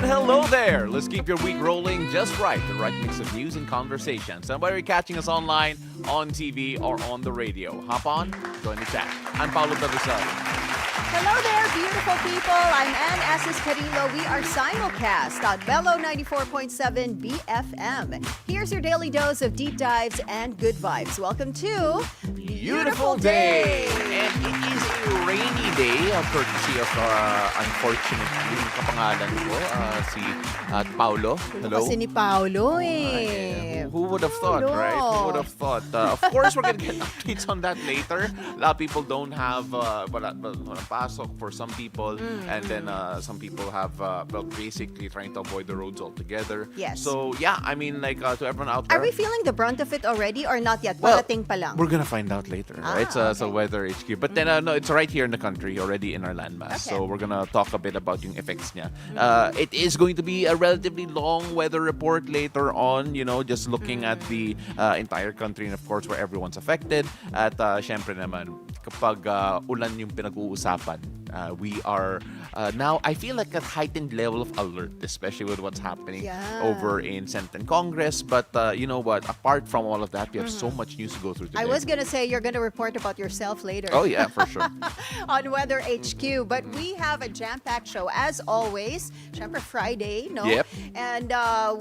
And hello there! Let's keep your week rolling just right. The right mix of news and conversation. So whether you're catching us online, on TV, or on the radio, hop on, join the chat. I'm Paolo, Rosario. Hello there, beautiful people. I'm Asis-Carilo. We are simulcast on Belle 94.7 BFM. Here's your daily dose of deep dives and good vibes. Welcome to Beautiful Day! And it is a rainy day, courtesy of, unfortunately, yung kapangalan ko, si Paolo. Hello? Kasi ni Paolo eh. Who would have thought, right? Who would have thought? Of course, we're going to get updates on that later. A lot of people don't have pasok for some people. And then some people have, basically trying to avoid the roads altogether. Yes. So, yeah, I mean, to everyone out there. Are we feeling the brunt of it already or not yet? Well, Parating pa lang. We're going to find out later, right? Okay. So Weather HQ. But then, no, it's right here in the country, already in our landmass. Okay. So we're going to talk a bit about yung effects niya. It is going to be a relatively long weather report later on, just looking at the entire country and of course where everyone's affected. At syempre naman, kapag ulan yung pinag-uusapan, we are now, I feel like a heightened level of alert, especially with what's happening over in Senate and Congress. But you know what? Apart from all of that, we have so much news to go through today. I was going to say you're going to report about yourself later. Oh, yeah, for sure. On Weather HQ. But we have a jam-packed show, as always. Syempre Friday, no? Yep. And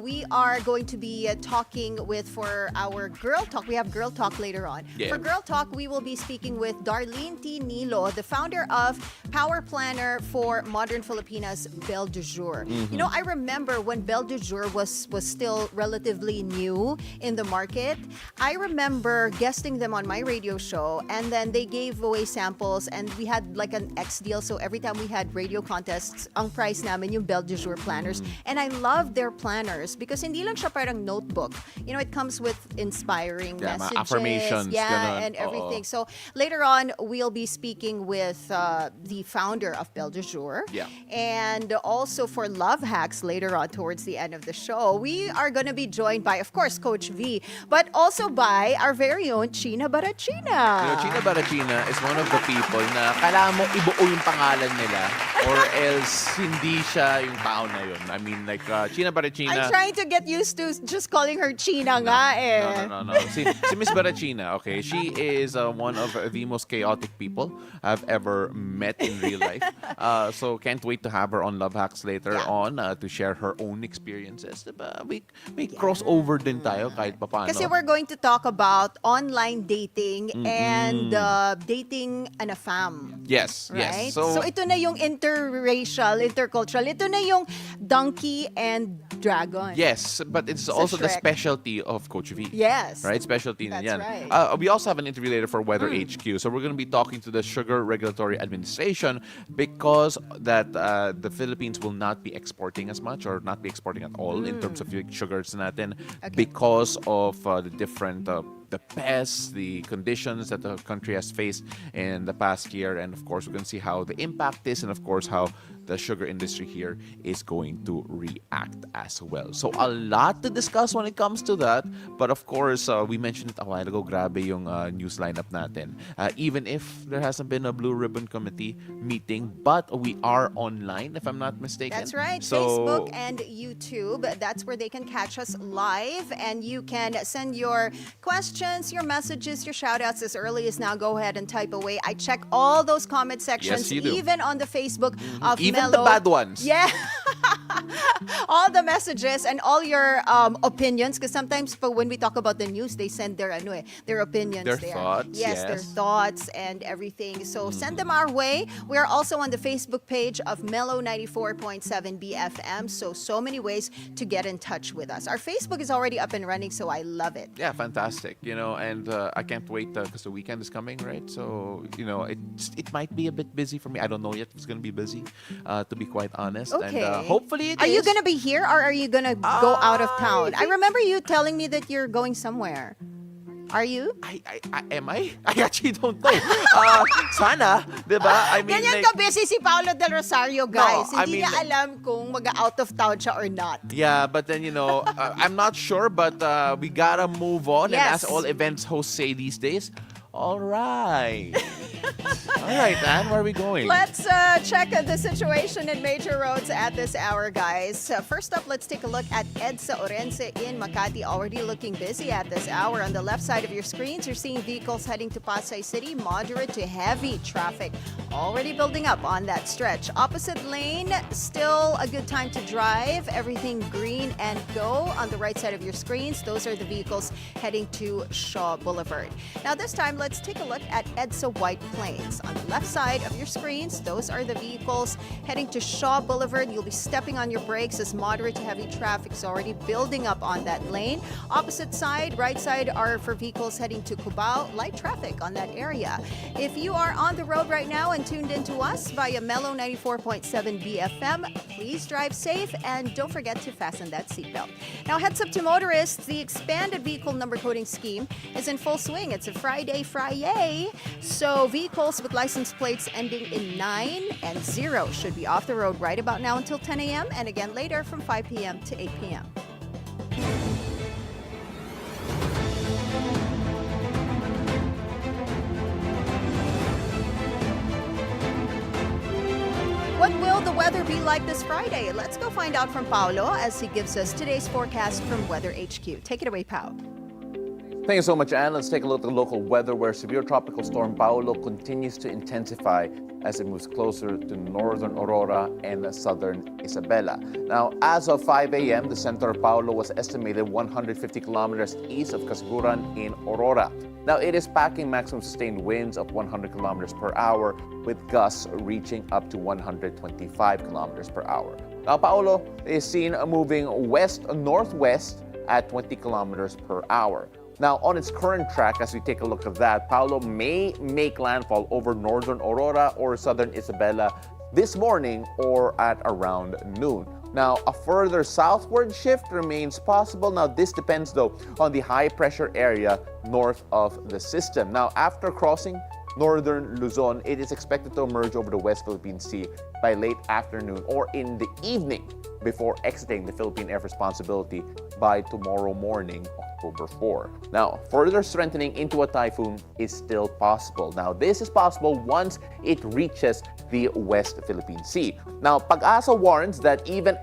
we are going to be talking for our Girl Talk. We have Girl Talk later on. Yeah. For Girl Talk, we will be speaking with Darlyn Ty-Nilo, the founder of Power Planner for Modern Filipinas, Belle Jour. I remember when Belle Jour was still relatively new in the market. I remember guesting them on my radio show, and then they gave away samples, and we had like an X deal. So every time we had radio contests, ang price namin yung Belle Jour planners. And I love their planners because hindi lang siya parang notebook. It comes with inspiring messages. Affirmations. Ganun. And everything. So later on, we'll be speaking with the founder of Belle Jour. Yeah. And also for Love Hacks later on towards the end of the show, we are going to be joined by, of course, Coach V, but also by our very own China Barachina. China Barachina is one of the people na kailangan mo ibuo yung pangalan nila or else hindi siya yung tao na yun. I mean, China Barachina. I'm trying to get used to just calling her China nga eh. No. Si Miss Barachina, okay, she is one of the most chaotic people I've ever met in real life. So can't wait to have her on Love Hacks later on to share her own experiences. Diba? May crossover din tayo kahit papaano. Kasi we're going to talk about online dating and dating an a fam. Yes, right? yes. So ito na yung interracial, intercultural. Ito na yung donkey and dragon. Yes, but it's also the specialty of Coach V. Yes. Right? Specialty na That's yan. right. We also have an interview later for Weather HQ. So we're going to be talking to the Sugar Regulatory Administration because that the Philippines will not be exporting as much or not be exporting at all in terms of sugars natin because of the different the pests, the conditions that the country has faced in the past year. And of course, we're going to see how the impact is and of course how the sugar industry here is going to react as well. So a lot to discuss when it comes to that. But of course, we mentioned it a while ago, grabe yung news lineup natin. Even if there hasn't been a Blue Ribbon Committee meeting, but we are online, if I'm not mistaken. That's right. So, Facebook and YouTube. That's where they can catch us live. And you can send your questions, your messages, your shout-outs as early as now. Go ahead and type away. I check all those comment sections, Yes, you do. even on the Facebook of even Mello. the bad ones. Yeah. All the messages and all your opinions, because sometimes when we talk about the news, they send their opinions, Their there. thoughts, yes, their yes. thoughts and everything. So send them our way. We are also on the Facebook page of Mello 94.7 BFM. So many ways to get in touch with us. Our Facebook is already up and running, so I love it. Yeah, fantastic. And I can't wait because the weekend is coming, right? So, it might be a bit busy for me. I don't know yet if it's going to be busy, to be quite honest. Okay. And hopefully it Are is. you going to be here or are you going to go out of town? I remember you telling me that you're going somewhere. Are you? Am I? I actually don't know. Sana, di ba? I mean, Ganyan ka-busy si Paolo del Rosario, guys. No, I Hindi mean, niya alam kung mag-out of town siya or not. Yeah, but then, I'm not sure, but we gotta move on. Yes. And as all events hosts say these days, All right. All right, Anne, where are we going? Let's check the situation in major roads at this hour, guys. First up, let's take a look at EDSA Orense in Makati, already looking busy at this hour. On the left side of your screens, you're seeing vehicles heading to Pasay City, moderate to heavy traffic already building up on that stretch. Opposite lane, still a good time to drive. Everything green and go. On the right side of your screens, those are the vehicles heading to Shaw Boulevard. Now this time, let's take a look at EDSA White Plains. On the left side of your screens, those are the vehicles heading to Shaw Boulevard. You'll be stepping on your brakes as moderate to heavy traffic is already building up on that lane. Opposite side, right side are for vehicles heading to Cubao. Light traffic on that area. If you are on the road right now and tuned into us via Mellow 94.7 BFM, please drive safe and don't forget to fasten that seatbelt. Now heads up to motorists, the expanded vehicle number coding scheme is in full swing. It's a Friday, so vehicles with license plates ending in 9 and 0 should be off the road right about now until 10 a.m. and again later from 5 p.m. to 8 p.m. What will the weather be like this Friday? Let's go find out from Paolo as he gives us today's forecast from Weather HQ. Take it away, Paolo. Thank you so much, Anne. Let's take a look at the local weather where severe tropical storm Paolo continues to intensify as it moves closer to northern Aurora and southern Isabela. Now, as of 5 a.m., the center of Paolo was estimated 150 kilometers east of Casiguran in Aurora. Now, it is packing maximum sustained winds of 100 kilometers per hour with gusts reaching up to 125 kilometers per hour. Now, Paolo is seen moving west-northwest at 20 kilometers per hour. Now, on its current track, as we take a look at that, Paolo may make landfall over northern Aurora or southern Isabela this morning or at around noon. Now, a further southward shift remains possible. Now, this depends, though, on the high-pressure area north of the system. Now, after crossing northern Luzon, it is expected to emerge over the West Philippine Sea by late afternoon or in the evening before exiting the Philippine Air Responsibility by tomorrow morning, October 4. Now, further strengthening into a typhoon is still possible. Now, this is possible once it reaches the West Philippine Sea. Now, Pag-asa warns that even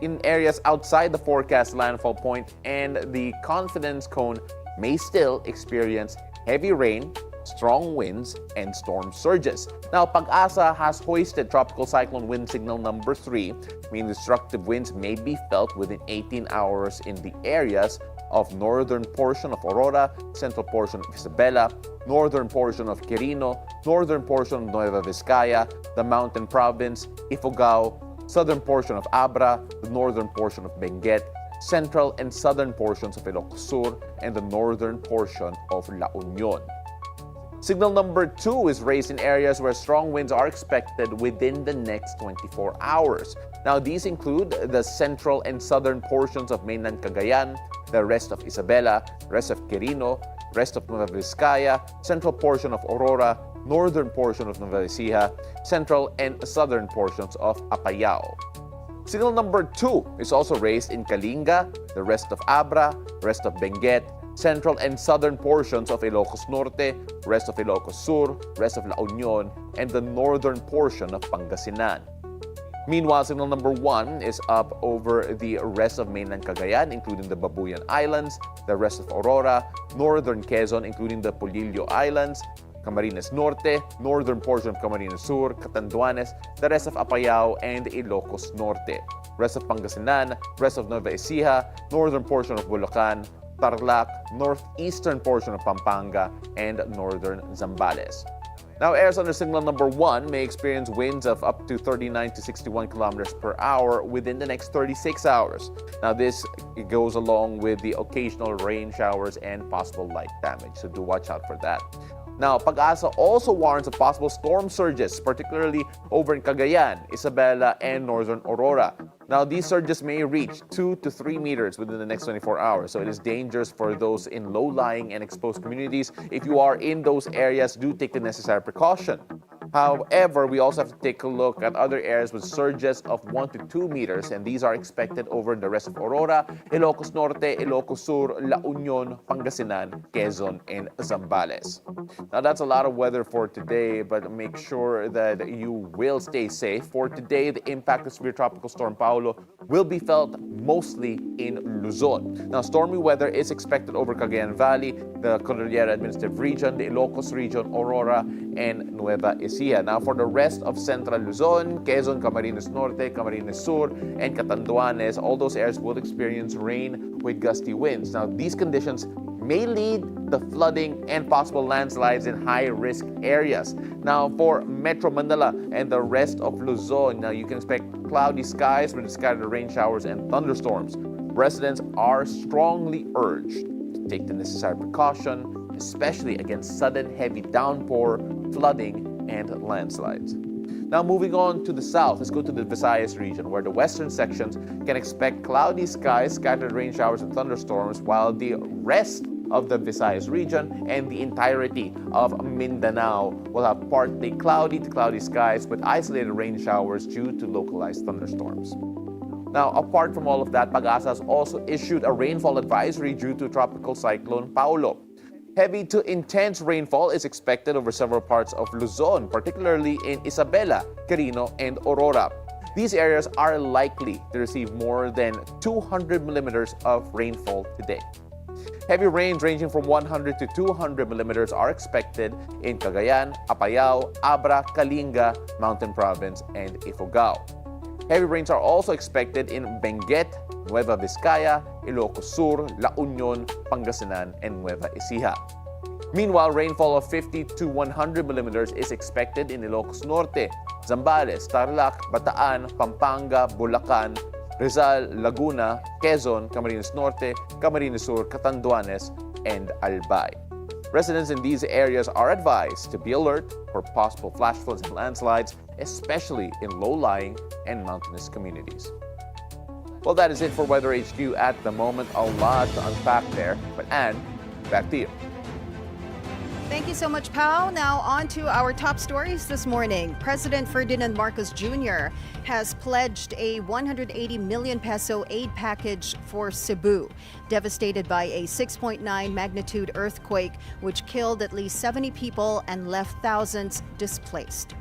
in areas outside the forecast landfall point and the confidence cone may still experience heavy rain, strong winds, and storm surges. Now, Pag-asa has hoisted tropical cyclone wind signal number 3, meaning destructive winds may be felt within 18 hours in the areas of northern portion of Aurora, central portion of Isabela, northern portion of Quirino, northern portion of Nueva Vizcaya, the mountain province, Ifugao, southern portion of Abra, the northern portion of Benguet, central and southern portions of Ilocos Sur, and the northern portion of La Union. Signal number 2 is raised in areas where strong winds are expected within the next 24 hours. Now, these include the central and southern portions of mainland Cagayan, the rest of Isabela, rest of Quirino, rest of Nueva Vizcaya, central portion of Aurora, northern portion of Nueva Ecija, central and southern portions of Apayao. Signal number 2 is also raised in Kalinga, the rest of Abra, rest of Benguet, central and southern portions of Ilocos Norte, rest of Ilocos Sur, rest of La Union, and the northern portion of Pangasinan. Meanwhile, signal number 1 is up over the rest of mainland Cagayan, including the Babuyan Islands, the rest of Aurora, northern Quezon, including the Polillo Islands, Camarines Norte, northern portion of Camarines Sur, Catanduanes, the rest of Apayao, and Ilocos Norte. Rest of Pangasinan, rest of Nueva Ecija, northern portion of Bulacan, Tarlac, northeastern portion of Pampanga, and northern Zambales. Now, areas under signal number 1 may experience winds of up to 39 to 61 kilometers per hour within the next 36 hours. Now, this goes along with the occasional rain showers and possible light damage, so do watch out for that. Now, Pag-asa also warns of possible storm surges, particularly over in Cagayan, Isabela, and northern Aurora. Now, these surges may reach 2 to 3 meters within the next 24 hours, so it is dangerous for those in low-lying and exposed communities. If you are in those areas, do take the necessary precaution. However, we also have to take a look at other areas with surges of 1 to 2 meters, and these are expected over the rest of Aurora, Ilocos Norte, Ilocos Sur, La Union, Pangasinan, Quezon, and Zambales. Now, that's a lot of weather for today, but make sure that you will stay safe. For today, the impact of severe tropical storm Paolo will be felt mostly in Luzon. Now, stormy weather is expected over Cagayan Valley, the Cordillera Administrative Region, the Ilocos Region, Aurora, and Nueva Ecija. Now, for the rest of Central Luzon, Quezon, Camarines Norte, Camarines Sur, and Catanduanes, all those areas will experience rain with gusty winds. Now, these conditions may lead to flooding and possible landslides in high-risk areas. Now, for Metro Manila and the rest of Luzon, now you can expect cloudy skies with scattered rain showers and thunderstorms. Residents are strongly urged to take the necessary precaution, especially against sudden heavy downpour, flooding, and landslides. Now, moving on to the south, let's go to the Visayas region, where the western sections can expect cloudy skies, scattered rain showers, and thunderstorms, while the rest of the Visayas region and the entirety of Mindanao will have partly cloudy to cloudy skies with isolated rain showers due to localized thunderstorms. Now, apart from all of that, Pag-asa has also issued a rainfall advisory due to Tropical Cyclone Paolo. Heavy to intense rainfall is expected over several parts of Luzon, particularly in Isabela, Quirino, and Aurora. These areas are likely to receive more than 200 millimeters of rainfall today. Heavy rains ranging from 100 to 200 millimeters are expected in Cagayan, Apayao, Abra, Kalinga, Mountain Province, and Ifugao. Heavy rains are also expected in Benguet, Nueva Vizcaya, Ilocos Sur, La Union, Pangasinan, and Nueva Ecija. Meanwhile, rainfall of 50 to 100 millimeters is expected in Ilocos Norte, Zambales, Tarlac, Bataan, Pampanga, Bulacan, Rizal, Laguna, Quezon, Camarines Norte, Camarines Sur, Catanduanes, and Albay. Residents in these areas are advised to be alert for possible flash floods and landslides, especially in low-lying and mountainous communities. Well, that is it for Weather HQ at the moment. A lot to unpack there. But Anne, back to you. Thank you so much, Pao. Now on to our top stories this morning. President Ferdinand Marcos Jr. has pledged a 180 million peso aid package for Cebu, devastated by a 6.9 magnitude earthquake, which killed at least 70 people and left thousands displaced.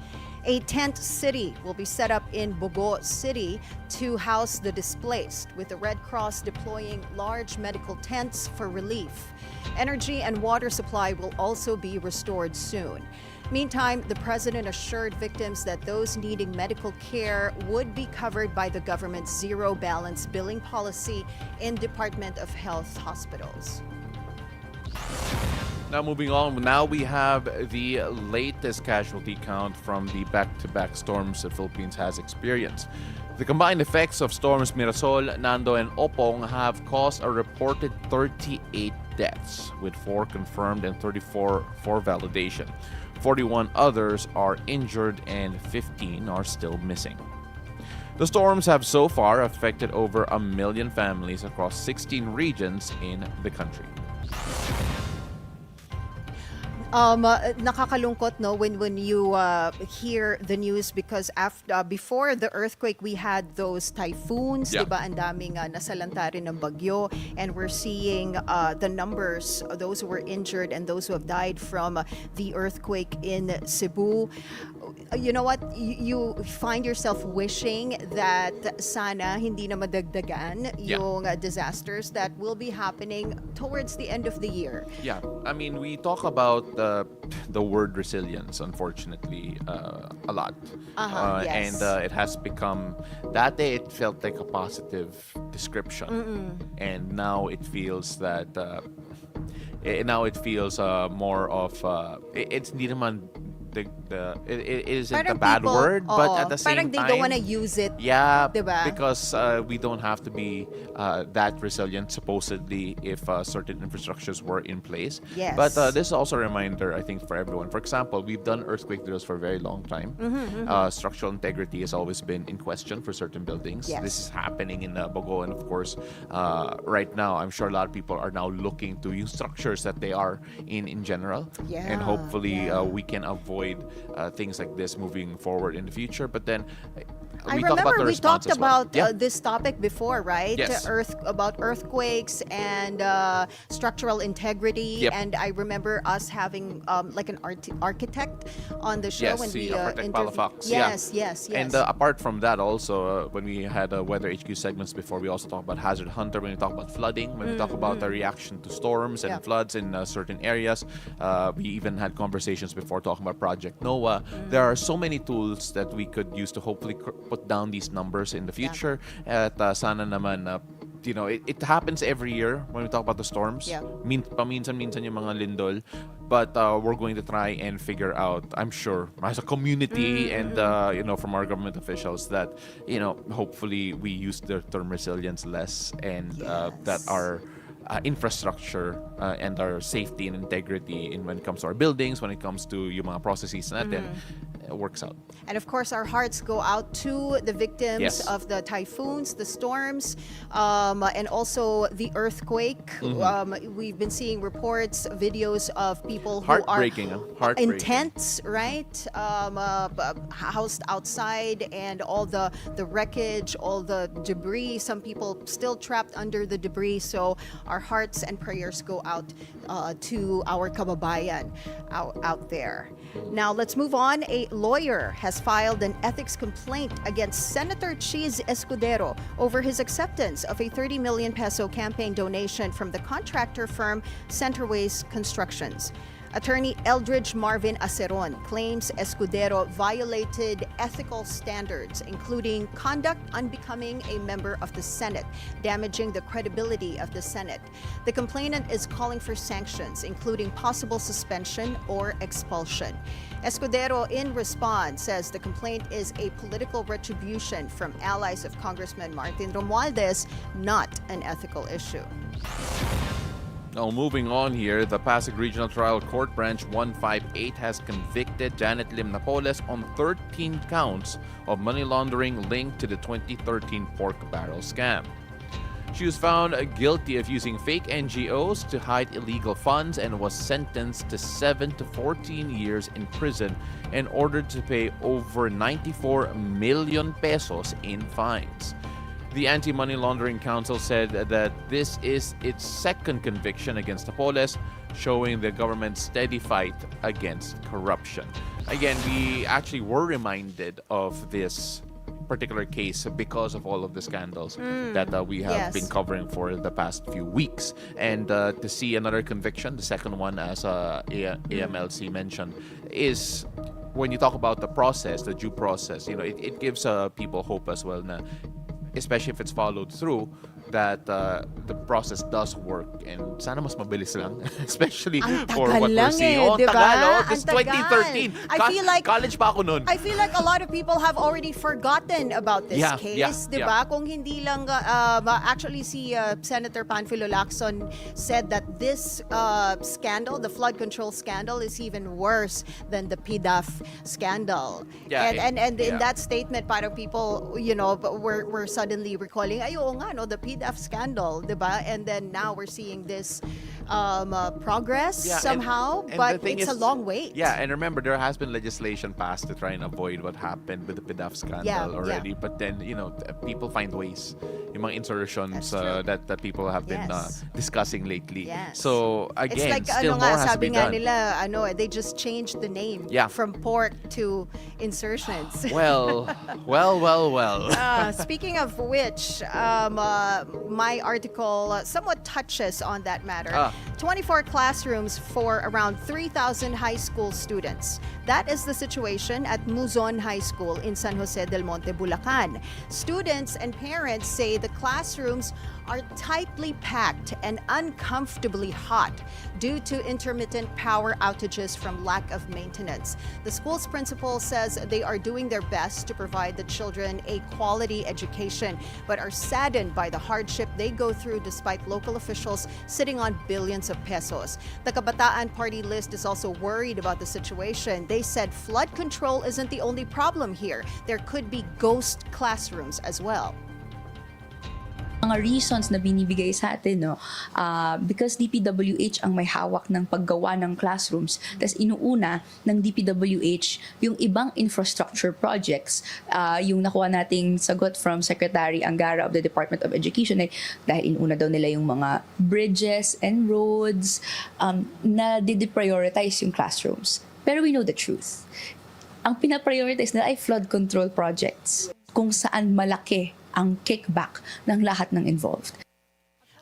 A tent city will be set up in Bogo City to house the displaced, with the Red Cross deploying large medical tents for relief. Energy and water supply will also be restored soon. Meantime, the president assured victims that those needing medical care would be covered by the government's zero balance billing policy in Department of Health hospitals. Now moving on, now we have the latest casualty count from the back-to-back storms the Philippines has experienced. The combined effects of storms Mirasol, Nando, and Opong have caused a reported 38 deaths, with 4 confirmed and 34 for validation. 41 others are injured and 15 are still missing. The storms have so far affected over 1 million families across 16 regions in the country. Nakakalungkot, no, when you hear the news, because before the earthquake we had those typhoons, Yeah. diba? Ang daming nasalanta rin ng bagyo, and we're seeing the numbers, those who were injured and those who have died from the earthquake in Cebu. You know what? You find yourself wishing that sana hindi na madagdagan Yeah. yung disasters that will be happening towards the end of the year. Yeah, I mean, we talk about the word resilience, unfortunately, a lot. Yes. And it has become, that day it felt like a positive description. And now it feels that, more of, it's hindi naman it isn't a Parang bad people, word, but oo, at the same parang they time, don't wanna use it. yeah, Diba? because we don't have to be that resilient, supposedly, if certain infrastructures were in place. Yes. But this is also a reminder, I think, for everyone. For example, we've done earthquake drills for a very long time. Structural integrity has always been in question for certain buildings. Yes. This is happening in Bogo, and of course, right now, I'm sure a lot of people are now looking to use structures that they are in general. Yeah, And hopefully, yeah. we can avoid Mm-hmm. things like this moving forward in the future. But then I we talk about remember the we response talked as well. about Yeah. this topic before, right? Yes. About earthquakes and structural integrity. Yep. And I remember us having like an architect on the show Yes, when the we architect Paolo Fox. Yeah. Yes. And apart from that, also when we had Weather HQ segments before, we also talked about Hazard Hunter. When we talk about flooding, when we talk about the reaction to storms and Yeah. floods in certain areas, we even had conversations before talking about Project NOAA. There are so many tools that we could use to hopefully put down these numbers in the future. At sana naman it happens every year when we talk about the storms. Yeah. Paminsan-minsan yung mga lindol. But we're going to try and figure out, I'm sure, as a community and, from our government officials that, hopefully we use the term resilience less and that our infrastructure and our safety and integrity when it comes to our buildings, when it comes to yung mga processes natin, works out. And of course, our hearts go out to the victims Yes. of the typhoons, the storms, and also the earthquake. We've been seeing reports, videos of people who are Heartbreaking. intense, right? Housed outside, and all the wreckage, all the debris. Some people still trapped under the debris. So our hearts and prayers go out to our kababayan out there. Now let's move on. A lawyer has filed an ethics complaint against Senator Cheese Escudero over his acceptance of a 30 million peso campaign donation from the contractor firm Centerways Constructions. Attorney Eldridge Marvin Aceron claims Escudero violated ethical standards, including conduct unbecoming a member of the Senate, damaging the credibility of the Senate. The complainant is calling for sanctions, including possible suspension or expulsion. Escudero, in response, says the complaint is a political retribution from allies of Congressman Martin Romualdez, not an ethical issue. Now, moving on here, the Pasig Regional Trial Court Branch 158 has convicted Janet Lim Napoles on 13 counts of money laundering linked to the 2013 pork barrel scam. She was found guilty of using fake NGOs to hide illegal funds and was sentenced to 7 to 14 years in prison and ordered to pay over 94 million pesos in fines. The Anti-Money Laundering Council said that this is its second conviction against Napoles, showing the government's steady fight against corruption. Again, we actually were reminded of this particular case because of all of the scandals that we have been covering for the past few weeks. And to see another conviction, the second one, as AMLC mentioned, is when you talk about the process, the due process, it gives people hope as well, especially if it's followed through, that the process does work and sana mas mabilis lang, especially for what we're seeing. Diba? Tagal, this Ang tagal. 2013. I feel like college pa ako nun. I feel like a lot of people have already forgotten about this case, di ba? Kung hindi lang, actually si Senator Panfilo Lacson said that this scandal, the flood control scandal, is even worse than the PDAF scandal. Yeah, and in that statement, parang people, were suddenly recalling, ay, oo nga, no, the PDAF scandal, di ba? And then now we're seeing this progress somehow, and but the thing it's is, a long wait. Yeah, and remember, there has been legislation passed to try and avoid what happened with the PDAF scandal already. Yeah. But then, people find ways. Yung mga insertions that people have been discussing lately. Yes. So, again, it's like, still more has to sabi be nga done. nila, they just changed the name from pork to insertions. Well. Speaking of which, my article somewhat touches on that matter. 24 classrooms for around 3,000 high school students. That is the situation at Muzon High School in San Jose del Monte, Bulacan. Students and parents say the classrooms are tightly packed and uncomfortably hot due to intermittent power outages from lack of maintenance. The school's principal says they are doing their best to provide the children a quality education, but are saddened by the hardship they go through despite local officials sitting on billions of pesos. The Kabataan Party list is also worried about the situation. They said flood control isn't the only problem here. There could be ghost classrooms as well. Mga reasons na binibigay sa atin, no, because DPWH ang may hawak ng paggawa ng classrooms, tas inuuna ng DPWH yung ibang infrastructure projects. Yung nakuha nating sagot from Secretary Angara of the Department of Education ay dahil inuuna daw nila yung mga bridges and roads, na de-prioritize yung classrooms. Pero we know the truth. Ang pinaprioritize nila ay flood control projects, kung saan malaki ang kickback ng lahat ng involved.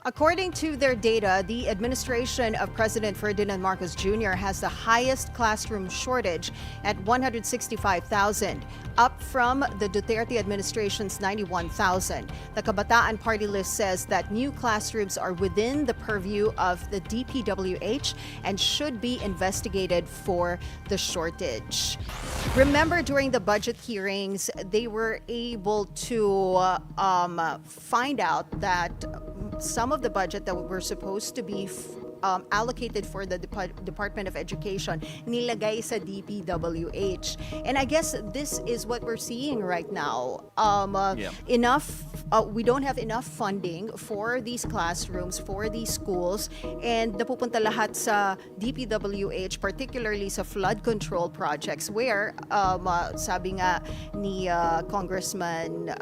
According to their data, the administration of President Ferdinand Marcos Jr. has the highest classroom shortage at 165,000, up from the Duterte administration's 91,000. The Kabataan Party list says that new classrooms are within the purview of the DPWH and should be investigated for the shortage. Remember, during the budget hearings, they were able to find out that some of the budget that were supposed to be allocated for the Department of Education nilagay sa DPWH. And I guess this is what we're seeing right now. We don't have enough funding for these classrooms, for these schools, and napupunta lahat sa DPWH, particularly sa flood control projects where sabi nga ni Congressman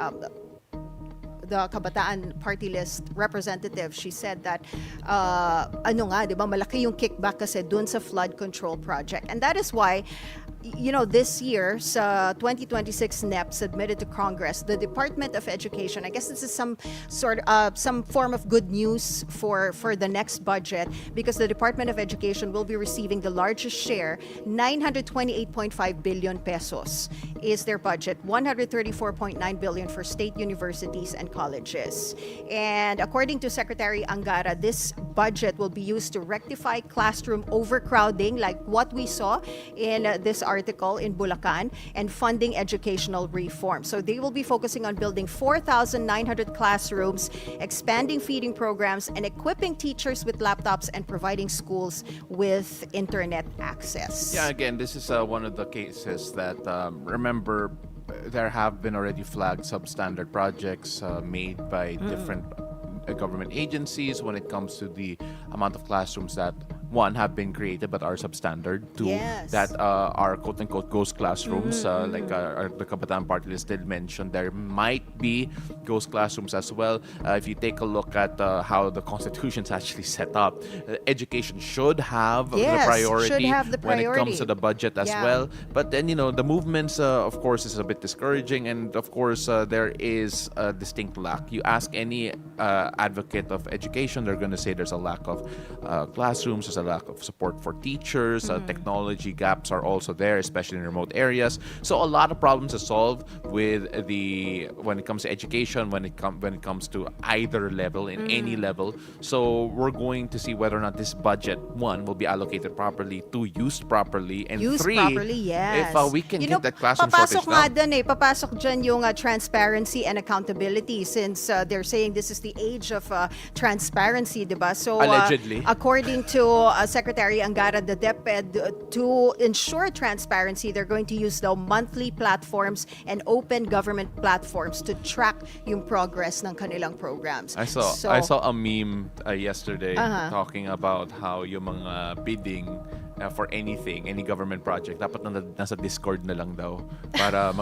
the Kabataan Party list representative, she said that di ba, malaki yung kickback kasi dun sa flood control project. And that is why, you know, this year sa 2026 NEP submitted to Congress, the Department of Education, I guess this is some form of good news for the next budget, because the Department of Education will be receiving the largest share, 928.5 billion pesos is their budget, 134.9 billion for state universities and colleges. And according to Secretary Angara, this budget will be used to rectify classroom overcrowding, like what we saw in this article in Bulacan, and funding educational reform. So they will be focusing on building 4,900 classrooms, expanding feeding programs, and equipping teachers with laptops and providing schools with internet access. Yeah, again, this is one of the cases that, remember, there have been already flagged substandard projects made by different government agencies when it comes to the amount of classrooms that, one, have been created but are substandard, two, Yes. that are quote-unquote ghost classrooms, like the Kabataan Party list did mention there might be ghost classrooms as well. If you take a look at how the Constitution's actually set up, education should have Yes, the priority should have the when it comes priority. to the budget as Yeah. well. But then, you know, the movements, of course, is a bit discouraging, and of course, there is a distinct lack. You ask any advocate of education, they're going to say there's a lack of classrooms, there's a lack of support for teachers, technology gaps are also there, especially in remote areas. So a lot of problems are solved with when it comes to education, when it comes to either level, in any level. So we're going to see whether or not this budget, one, will be allocated properly, two, used properly, and Used three, properly, yes. if we can You get know, that classroom papasok shortage nga down. dun papasok dyan yung transparency and accountability, since they're saying this is the age of transparency, diba? So Allegedly. according to Secretary Angara, the DepEd, to ensure transparency, they're going to use the monthly platforms and open government platforms to track yung progress ng kanilang programs. I saw a meme yesterday talking about how yung mga bidding for anything, any government project, dapat nasa Discord na lang daw para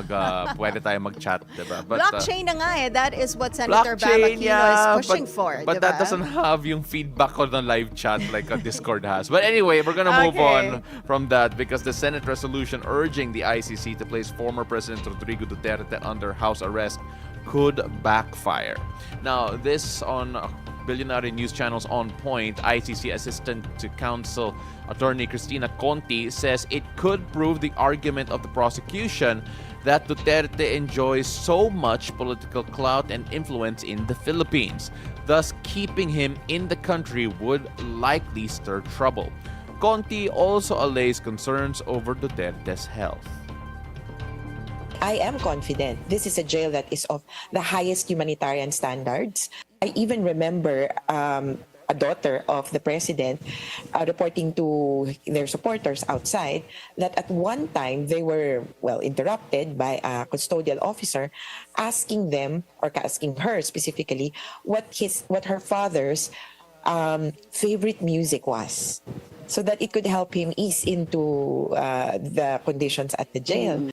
pwede tayo mag-chat, diba? But, blockchain na nga eh. That is what Senator blockchain, Bam Aquino is pushing for, but diba? that doesn't have yung feedback on the live chat like a Discord has. But anyway, we're gonna move on from that, because the Senate resolution urging the ICC to place former President Rodrigo Duterte under house arrest could backfire. Now, this on Bilyonaryo News Channel's On Point, ICC Assistant to Counsel Attorney Cristina Conti says it could prove the argument of the prosecution that Duterte enjoys so much political clout and influence in the Philippines. Thus, keeping him in the country would likely stir trouble. Conti also allays concerns over Duterte's health. I am confident this is a jail that is of the highest humanitarian standards. I even remember a daughter of the president, reporting to their supporters outside that at one time they were, well, interrupted by a custodial officer asking them, or asking her specifically, what her father's favorite music was, so that it could help him ease into the conditions at the jail.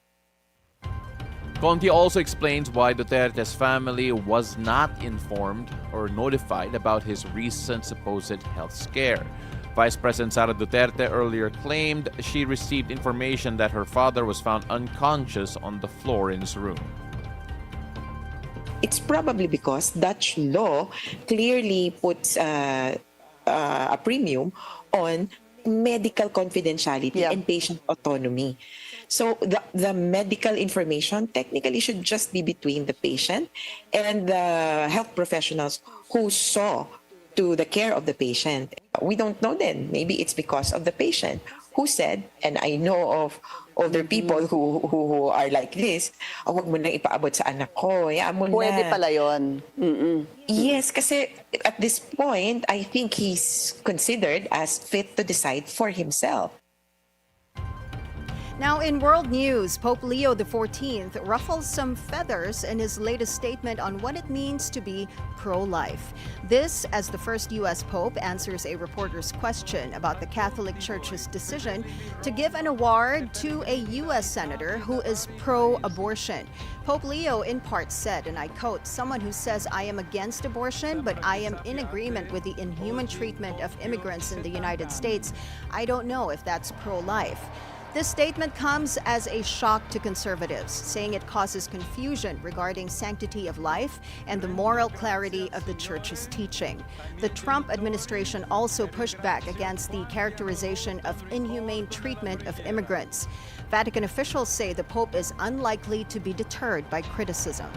Conti also explains why Duterte's family was not informed or notified about his recent supposed health scare. Vice President Sara Duterte earlier claimed she received information that her father was found unconscious on the floor in his room. It's probably because Dutch law clearly puts a premium on medical confidentiality and patient autonomy. So the medical information technically should just be between the patient and the health professionals who saw to the care of the patient. We don't know then. Maybe it's because of the patient who said, and I know of older people who are like this, wag mo nang ipaabot sa anak ko, hayaan mo na. Pwede pala yun. Yes, kasi at this point, I think he's considered as fit to decide for himself. Now, in world news, Pope Leo XIV ruffles some feathers in his latest statement on what it means to be pro-life. This, as the first U.S. Pope answers a reporter's question about the Catholic Church's decision to give an award to a U.S. senator who is pro-abortion. Pope Leo in part said, and I quote, "Someone who says I am against abortion, but I am in agreement with the inhuman treatment of immigrants in the United States, I don't know if that's pro-life." This statement comes as a shock to conservatives, saying it causes confusion regarding sanctity of life and the moral clarity of the Church's teaching. The Trump administration also pushed back against the characterization of inhumane treatment of immigrants. Vatican officials say the Pope is unlikely to be deterred by criticism.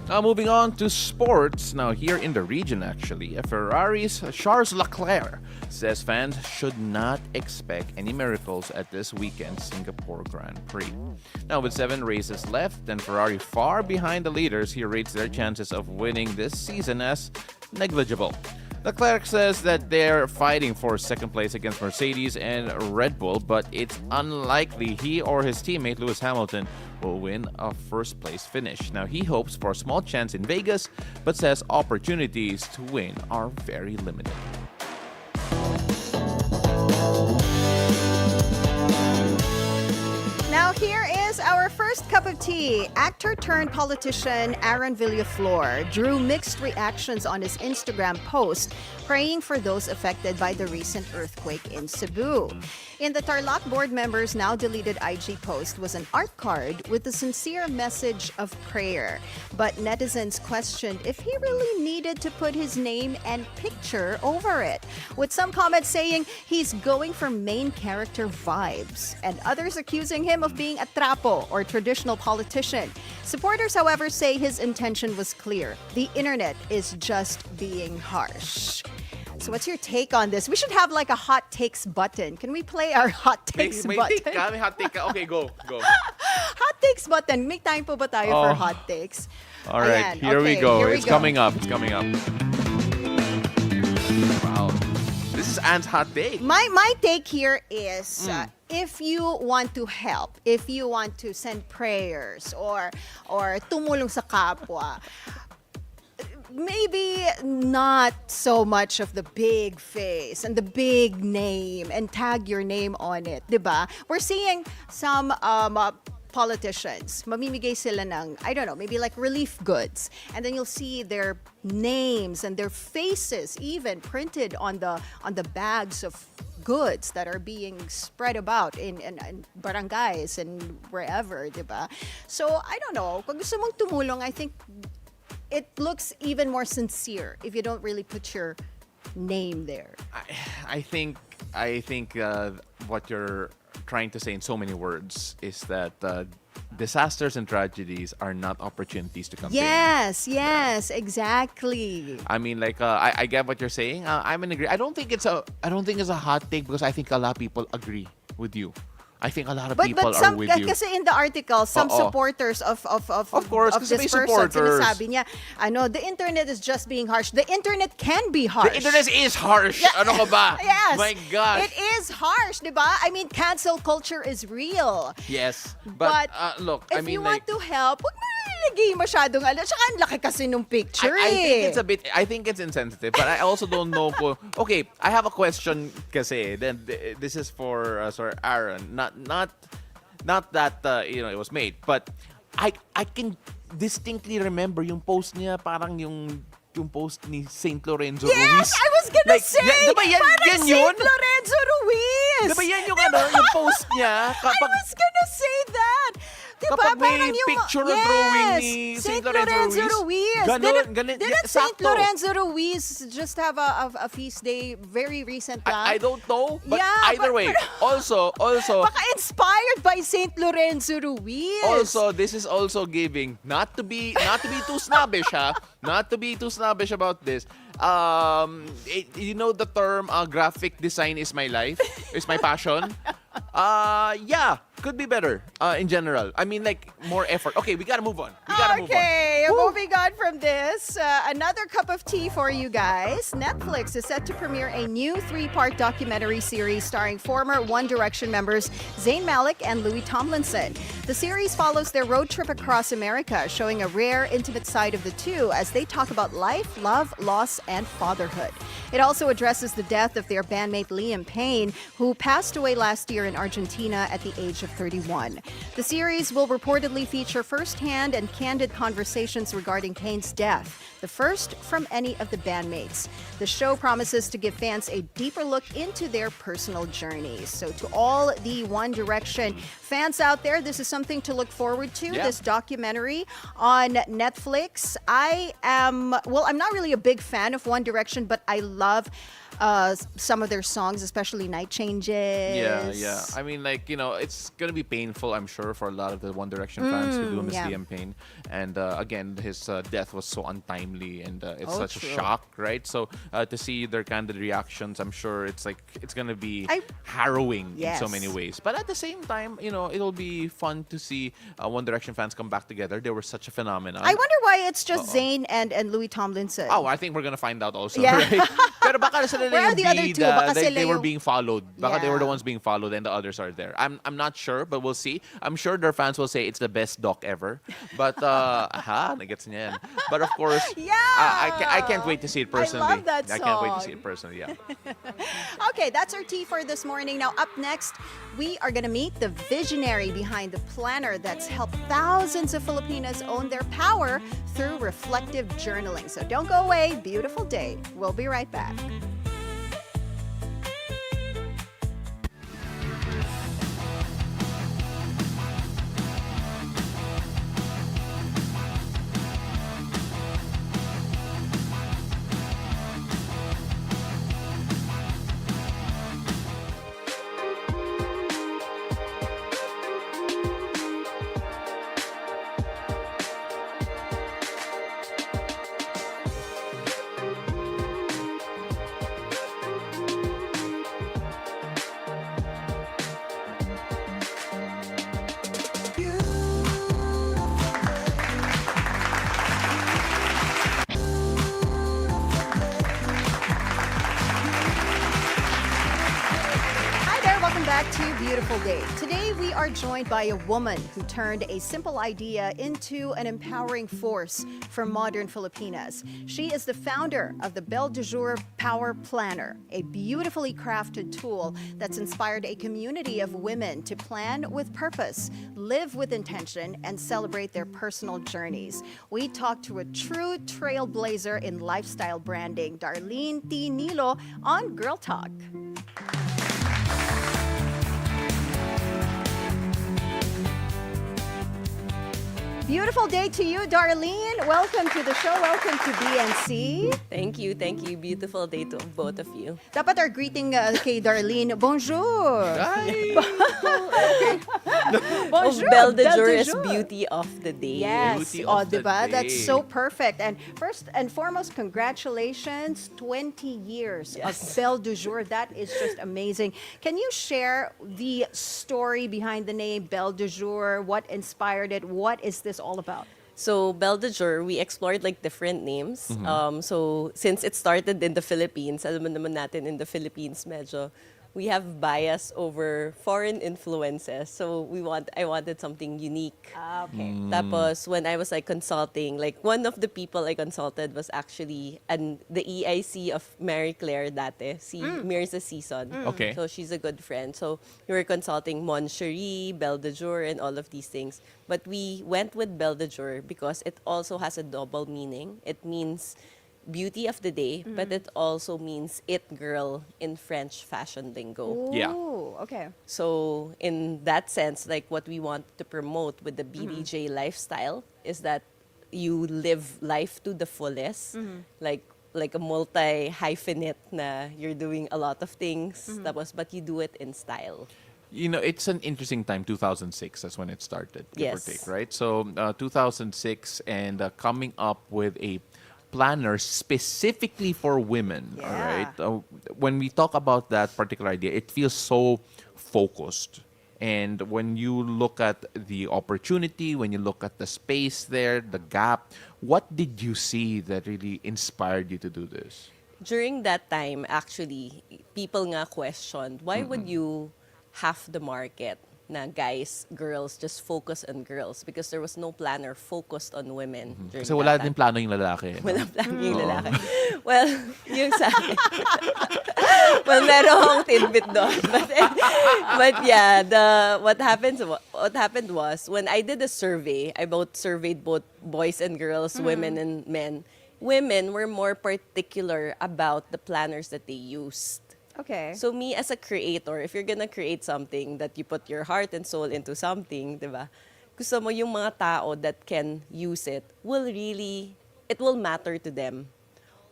Now moving on to sports. Now here in the region actually, Ferrari's Charles Leclerc says fans should not expect any miracles at this weekend's Singapore Grand Prix. Now with 7 races left and Ferrari far behind the leaders, he rates their chances of winning this season as negligible. Leclerc says that they're fighting for second place against Mercedes and Red Bull, but it's unlikely he or his teammate Lewis Hamilton will win a first place finish. Now he hopes for a small chance in Vegas, but says opportunities to win are very limited. Now here is our first cup of tea. Actor turned politician Aaron Villaflor drew mixed reactions on his Instagram post praying for those affected by the recent earthquake in Cebu. In the Tarlac board members' now deleted IG post was an art card with a sincere message of prayer. But netizens questioned if he really needed to put his name and picture over it, with some comments saying he's going for main character vibes, and others accusing him of being a trapo or traditional politician. Supporters, however, say his intention was clear. The internet is just being harsh. So what's your take on this? We should have like a hot takes button. Can we play our hot takes May button? take ka? May hot take ka? Okay, go. Hot takes button. May time po ba tayo for hot takes? All right, Ayan. here we Okay, go. here we It's go. coming up. It's coming up. Wow. This is Anne's hot take. My take here is if you want to help, if you want to send prayers or tumulong sa kapwa, maybe not so much of the big face and the big name and tag your name on it, diba? We're seeing some politicians, mamimigay sila ng, I don't know, maybe like relief goods. And then you'll see their names and their faces even printed on the bags of goods that are being spread about in barangays and wherever, diba? So, I don't know. Kung gusto mong tumulong, I think it looks even more sincere if you don't really put your name there. I think what you're trying to say in so many words is that disasters and tragedies are not opportunities to campaign. Yes, exactly. I mean, like I get what you're saying. I'm in agree. I don't think it's a hot take because I think a lot of people agree with you I think a lot of But people are some with you. kasi in the article, some Oo. supporters of course, of kasi this may person, supporters. sinasabi niya, the internet is just being harsh. The internet can be harsh. The internet is harsh. Ano ka ba? Yes. My gosh. It is harsh, di ba? I mean, cancel culture is real. Yes. But, look, if I mean, you like, want to help, huwag mo nalagay masyadong Tsaka ang laki kasi nung picture I think it's a bit, I think it's insensitive, but I also don't know okay, I have a question kasi. Then this is for Sir Aaron. Not that it was made, but I can distinctly remember yung post niya, parang yung post ni Saint Lorenzo Yes, Ruiz. I was gonna say, diba parang yan yun? Saint Lorenzo Ruiz. Diba yan yung post niya I kapag was gonna say that. Diba? kapag may Parang yung, picture or yes, drawing ni Saint Lorenzo Ruiz. Didn't Saint sakto. Lorenzo Ruiz just have a feast day very recent lang? I don't know, but Yeah, either way. Also, Baka inspired by Saint Lorenzo Ruiz. also, this is also giving, not to be too snobbish, ha? Not to be too snobbish about this. You know the term graphic design is my life, is my passion. Yeah, could be better in general. I mean, like, more effort. Okay, we gotta move on. Okay, moving on from this, another cup of tea for you guys. Netflix is set to premiere a new 3-part documentary series starring former One Direction members Zayn Malik and Louis Tomlinson. The series follows their road trip across America, showing a rare, intimate side of the two as they talk about life, love, loss, and fatherhood. It also addresses the death of their bandmate Liam Payne, who passed away last year in Argentina at the age of 31. The series will reportedly feature firsthand and candid conversations regarding Payne's death, the first from any of the bandmates. The show promises to give fans a deeper look into their personal journeys. So to all the One Direction fans out there, this is something to look forward to, Yeah. this documentary on Netflix. I'm not really a big fan of One Direction, but I love some of their songs, especially Night Changes. Yeah. I mean, like, it's gonna be painful, I'm sure, for a lot of the One Direction fans who do miss yeah. Liam Payne. And again, his death was so untimely, and it's Oh, such true. a shock, right? So to see their candid reactions, I'm sure it's gonna be harrowing in so Yes. many ways. But at the same time, it'll be fun to see One Direction fans come back together. They were such a phenomenon. I wonder why it's just Zayn and Louis Tomlinson. Oh, I think we're gonna find out also, Yeah. right? Pero baka sila Where are yung the other two? bida, Baka sila they were yung- being followed. Baka they were the Yeah. ones being followed and the others are there. I'm not sure, but we'll see. I'm sure their fans will say it's the best doc ever. But nagets niya yan. But of course, Yeah. I can't wait to see it personally. I love that I can't wait to song. see it personally. Yeah. Okay, that's our tea for this morning. Now, up next, we are going to meet the visionary behind the planner that's helped thousands of Filipinas own their power through reflective journaling. So don't go away. Beautiful day. We'll be right back. Hi there, welcome back to Beautiful Day. Today we are joined by a woman who turned a simple idea into an empowering force for modern Filipinas. She is the founder of the Belle Jour Power Planner, a beautifully crafted tool that's inspired a community of women to plan with purpose, live with intention, and celebrate their personal journeys. We talked to a true trailblazer in lifestyle branding, Darlyn Ty-Nilo, on Girl Talk. Beautiful day to you, Darlene. Welcome to the show. Welcome to BNC. Thank you. Beautiful day to both of you. Dapat our greeting kay Darlene, bonjour. Bonjour. Belle de Belle Jour de is jour. beauty of the day. Yes. Beauty Oh, of the diba? That's day. so perfect. And first and foremost, congratulations. 20 years of Yes. Belle du Jour. That is just amazing. Can you share the story behind the name Belle du Jour? What inspired it? What is this all about? So Belle de Jour, we explored like different names. So since it started in the Philippines, alam mo naman natin in the Philippines medyo we have bias over foreign influences. So I wanted something unique. Okay. Tapos when I was like consulting, like one of the people I consulted was actually the EIC of Mary Claire dati, si Mirza Season. Okay. So she's a good friend. So we were consulting Mon Cherie, Belle de Jour, and all of these things. But we went with Belle de Jour because it also has a double meaning. It means beauty of the day, but it also means it girl in French fashion lingo. Yeah. Ooh, okay. So in that sense, like what we want to promote with the BDJ lifestyle is that you live life to the fullest, like a multi-hyphenate na you're doing a lot of things, tapos, but you do it in style. You know, it's an interesting time, 2006, that's when it started, give or Yes. take, right? So 2006 and coming up with a planner specifically for women, all Yeah. right? When we talk about that particular idea, it feels so focused. And when you look at the opportunity, when you look at the space there, the gap, what did you see that really inspired you to do this? During that time, actually, people nga questioned, why would you have the market na guys, girls, just focus on girls? Because there was no planner focused on women. During Kasi wala that din time. plano yung lalaki. no? Walang plano yung lalaki. Well, yung sa akin. Well, meron akong tidbit doon. But yeah, what happened was, when I did a survey, I surveyed both boys and girls, women and men. Women were more particular about the planners that they used. Okay. So me as a creator, if you're gonna create something that you put your heart and soul into something, di ba? Gusto mo yung mga tao that can use it it will matter to them.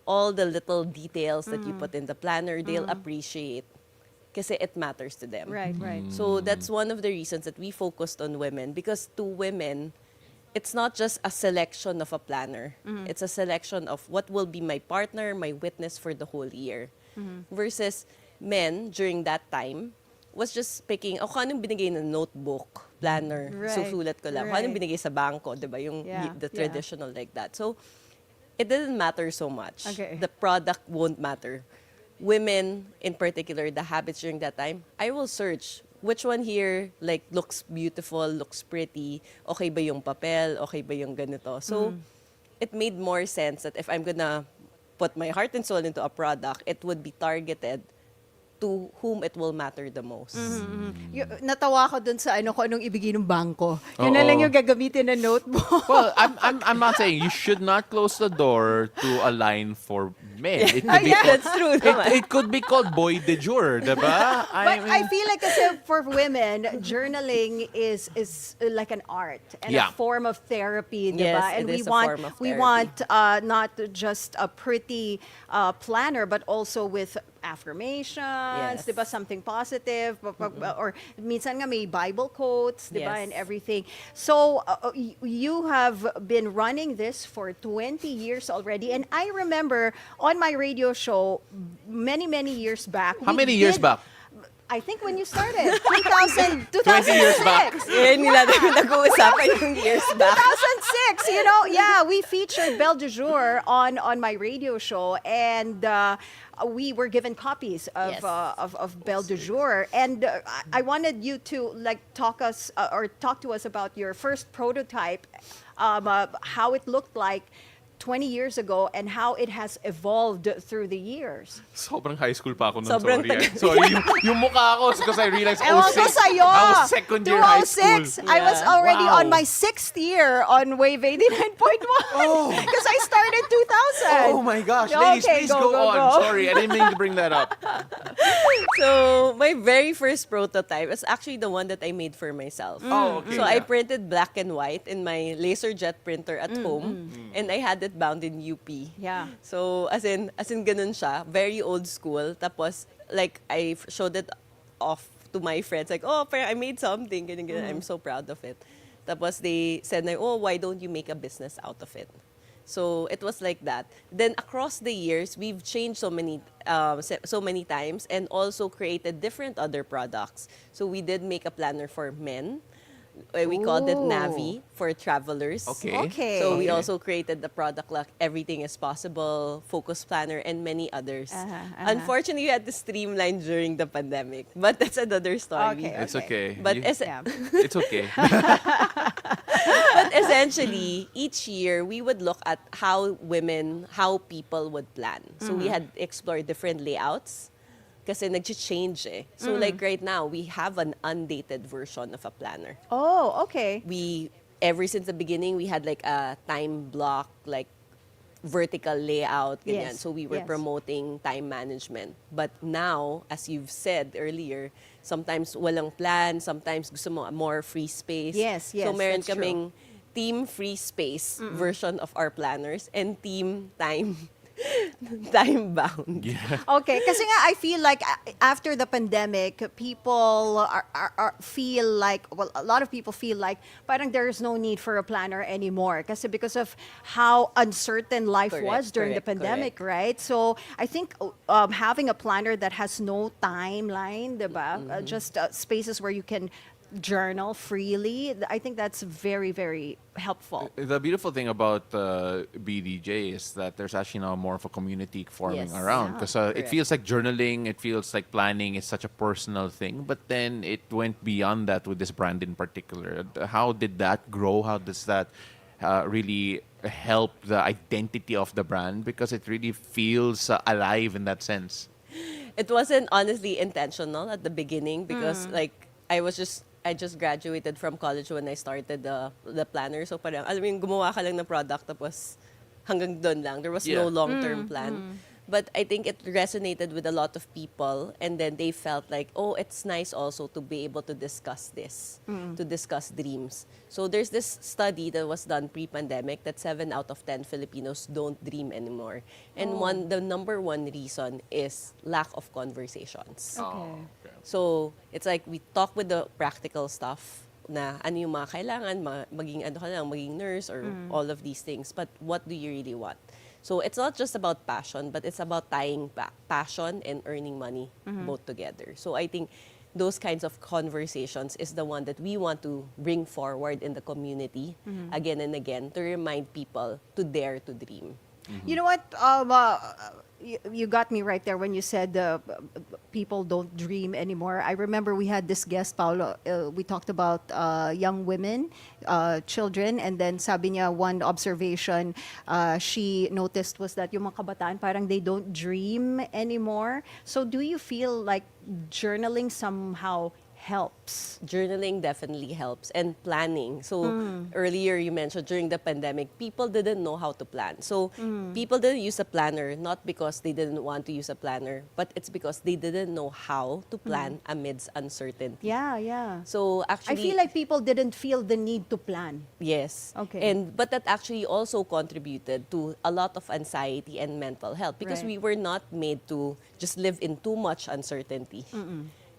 All the little details that you put in the planner, they'll appreciate kasi it matters to them. Right, right. So that's one of the reasons that we focused on women, because to women, it's not just a selection of a planner. It's a selection of what will be my partner, my witness for the whole year. Versus men during that time was just picking, kung anong binigay na notebook, planner, Right, susulat ko lang. Kung anong right. binigay sa bangko, di ba? Yung Yeah, the yeah. traditional like that. So, it didn't matter so much. Okay. The product won't matter. Women, in particular, the habits during that time, I will search which one here like looks beautiful, looks pretty, okay ba yung papel, okay ba yung ganito. So, it made more sense that if I'm gonna put my heart and soul into a product, it would be targeted to whom it will matter the most. Natawa ko dun sa kung anong ibigay ng bangko. Yun na Oo. lang yung gagamitin na notebook. Well, I'm not saying you should not close the door to a line for men. It could be yeah, That's true naman. it could be called boy de jour, diba? But I feel like kasi for women, journaling is like an art and Yeah. a form of therapy, Yes, diba? And it is a form of we therapy. want not just a pretty planner, but also with affirmations, Yes. diba? Something positive, or minsan nga may Bible quotes, diba? Yes. And everything. So you have been running this for 20 years already, and I remember on my radio show many years back. How we many years did- back? I think when you started, 2000, 20 years back. 2006. Yan nila nag-uusapan yung years back. 2006, we featured Belle du Jour on my radio show, and we were given copies of Yes. of Belle du Jour, and I wanted you to talk to us about your first prototype, how it looked like 20 years ago and how it has evolved through the years. Sobrang high school pa ako nun. Sobrang Sorry. tagal. Sorry. Yung mukha ko, because I realized Ewan ko 06. sa'yo. I was second year high school. 2006. I was Yeah. already Wow. on my 6th year on Wave 89.1. Because I started 2000. Oh my gosh. Okay, Ladies, please go, go, go, on. go. Sorry, I didn't mean to bring that up. So my very first prototype is actually the one that I made for myself. Oh, okay, So I yeah. printed black and white in my laser jet printer at home, and I had it bound in UP. Yeah. So as in ganun siya, very old school. Tapos like I showed it off to my friends like, "Oh, I made something." Ganun, ganun. I'm so proud of it. Tapos they said like, "Oh, why don't you make a business out of it?" So it was like that. Then across the years, we've changed so many times, and also created different other products. So we did make a planner for men. We called it Ooh. Navi for travelers. Okay. Okay. So we Okay. also created the product like Everything is Possible, Focus Planner, and many others. Unfortunately, we had to streamline during the pandemic, but that's another story. Okay. It's okay. But Yeah. It's okay. But essentially, each year we would look at how people would plan. So we had explored different layouts kasi nag-change eh. So like right now, we have an undated version of a planner. Oh, okay. Ever since the beginning, we had like a time block, like vertical layout, ganyan. Yes, So we were yes. promoting time management. But now, as you've said earlier, sometimes walang plan, sometimes gusto mo more free space. Yes, yes, So meron that's true. kaming team free space version of our planners and team time bound. Okay, kasi nga I feel like after the pandemic, people feel like, well, a lot of people feel like parang there's no need for a planner anymore kasi because of how uncertain life Correct, was during the correct, pandemic, right? So I think having a planner that has no timeline, diba? Just spaces where you can journal freely, I think that's very, very helpful. The beautiful thing about BDJ is that there's actually now more of a community forming Yes. around Yeah. because it Correct. feels like journaling, it feels like planning is such a personal thing, but then it went beyond that with this brand in particular. How did that grow? How does that really help the identity of the brand? Because it really feels alive in that sense. It wasn't honestly intentional at the beginning because like I just graduated from college when I started the planner. So parang, alam mo yung gumawa ka lang ng product tapos hanggang doon lang. There was Yeah. no long-term plan. But I think it resonated with a lot of people, and then they felt like, oh, it's nice also to be able to discuss this, to discuss dreams. So there's this study that was done pre-pandemic that 7 out of 10 Filipinos don't dream anymore. And the number one reason is lack of conversations. Okay. So, it's like we talk with the practical stuff na ano yung mga kailangan, maging ano ka lang, maging nurse or all of these things. But what do you really want? So, it's not just about passion, but it's about tying passion and earning money both together. So, I think those kinds of conversations is the one that we want to bring forward in the community again and again to remind people to dare to dream. You know what? You got me right there when you said people don't dream anymore. I remember we had this guest, Paolo. We talked about young women, children, and then sabi niya one observation she noticed was that yung mga kabataan parang they don't dream anymore. So do you feel like journaling somehow helps? Journaling definitely helps, and planning. So earlier you mentioned during the pandemic, people didn't know how to plan. So people didn't use a planner, not because they didn't want to use a planner, but it's because they didn't know how to plan amidst uncertainty. Yeah, yeah. So I actually, feel like people didn't feel the need to plan. yes. Okay. But that actually also contributed to a lot of anxiety and mental health because Right. we were not made to just live in too much uncertainty.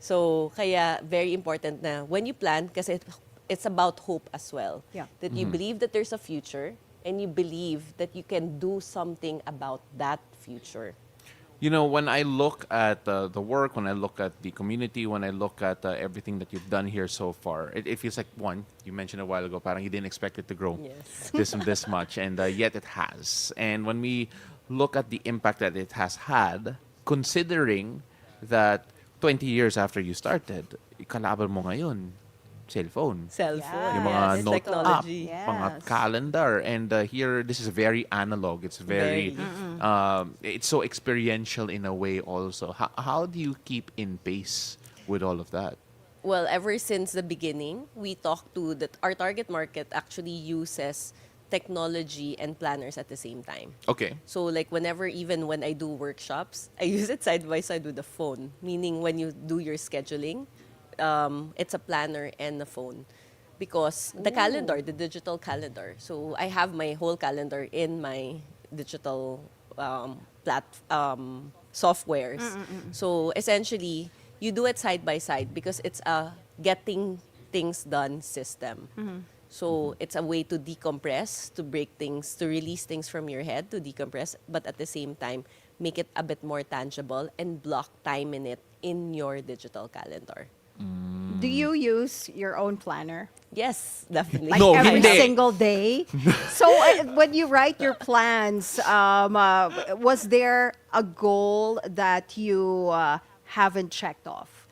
So, kaya very important na when you plan, kasi it's about hope as well. Yeah. That you believe that there's a future and you believe that you can do something about that future. You know, when I look at the work, when I look at the community, when I look at everything that you've done here so far, it feels like, one, you mentioned a while ago, parang you didn't expect it to grow Yes. this much, and yet it has. And when we look at the impact that it has had, considering that 20 years after you started, kalaban mo ngayon, cellphone. Cellphone. Yung mga Yes. note app, Technology. Yes. mga calendar. And here, this is very analog. It's very, it's so experiential in a way also. How do you keep in pace with all of that? Well, ever since the beginning, we talked to that our target market actually uses technology and planners at the same time. Okay. So like whenever, even when I do workshops, I use it side by side with the phone. Meaning when you do your scheduling, it's a planner and a phone. Because the calendar, the digital calendar. So I have my whole calendar in my digital softwares. So essentially, you do it side by side because it's a getting things done system. So it's a way to decompress, to break things, to release things from your head, to decompress, but at the same time, make it a bit more tangible and block time in it in your digital calendar. Do you use your own planner? Yes, definitely. Like No, every hindi. single day? So when you write your plans, was there a goal that you haven't checked off?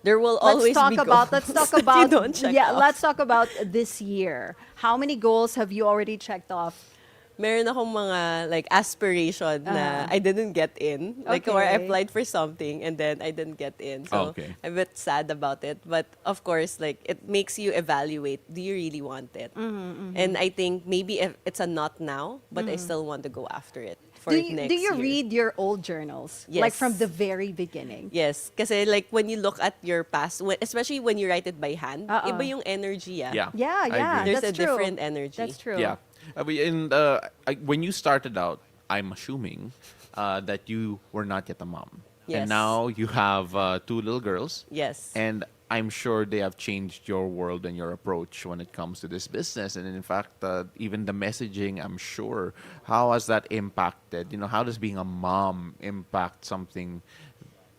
There will always Let's be talk about goals let's talk that you about don't check yeah, off. let's talk about this year. How many goals have you already checked off? Meron akong mga like aspiration na I didn't get in. Like or I Okay. applied for something and then I didn't get in. So Okay. I'm a bit sad about it. But of course, like it makes you evaluate, do you really want it? And I think maybe if it's a not now, but I still want to go after it for next Do you year. read your old journals? Like Yes. from the very beginning? Yes. Kasi like when you look at your past, especially when you write it by hand, iba yung energy. Yeah. Yeah, I yeah. agree. There's that's a true. different energy. That's true. Yeah. When you started out, I'm assuming that you were not yet a mom. Yes. And now you have two little girls. Yes. And I'm sure they have changed your world and your approach when it comes to this business. And in fact, even the messaging, I'm sure. How has that impacted? How does being a mom impact something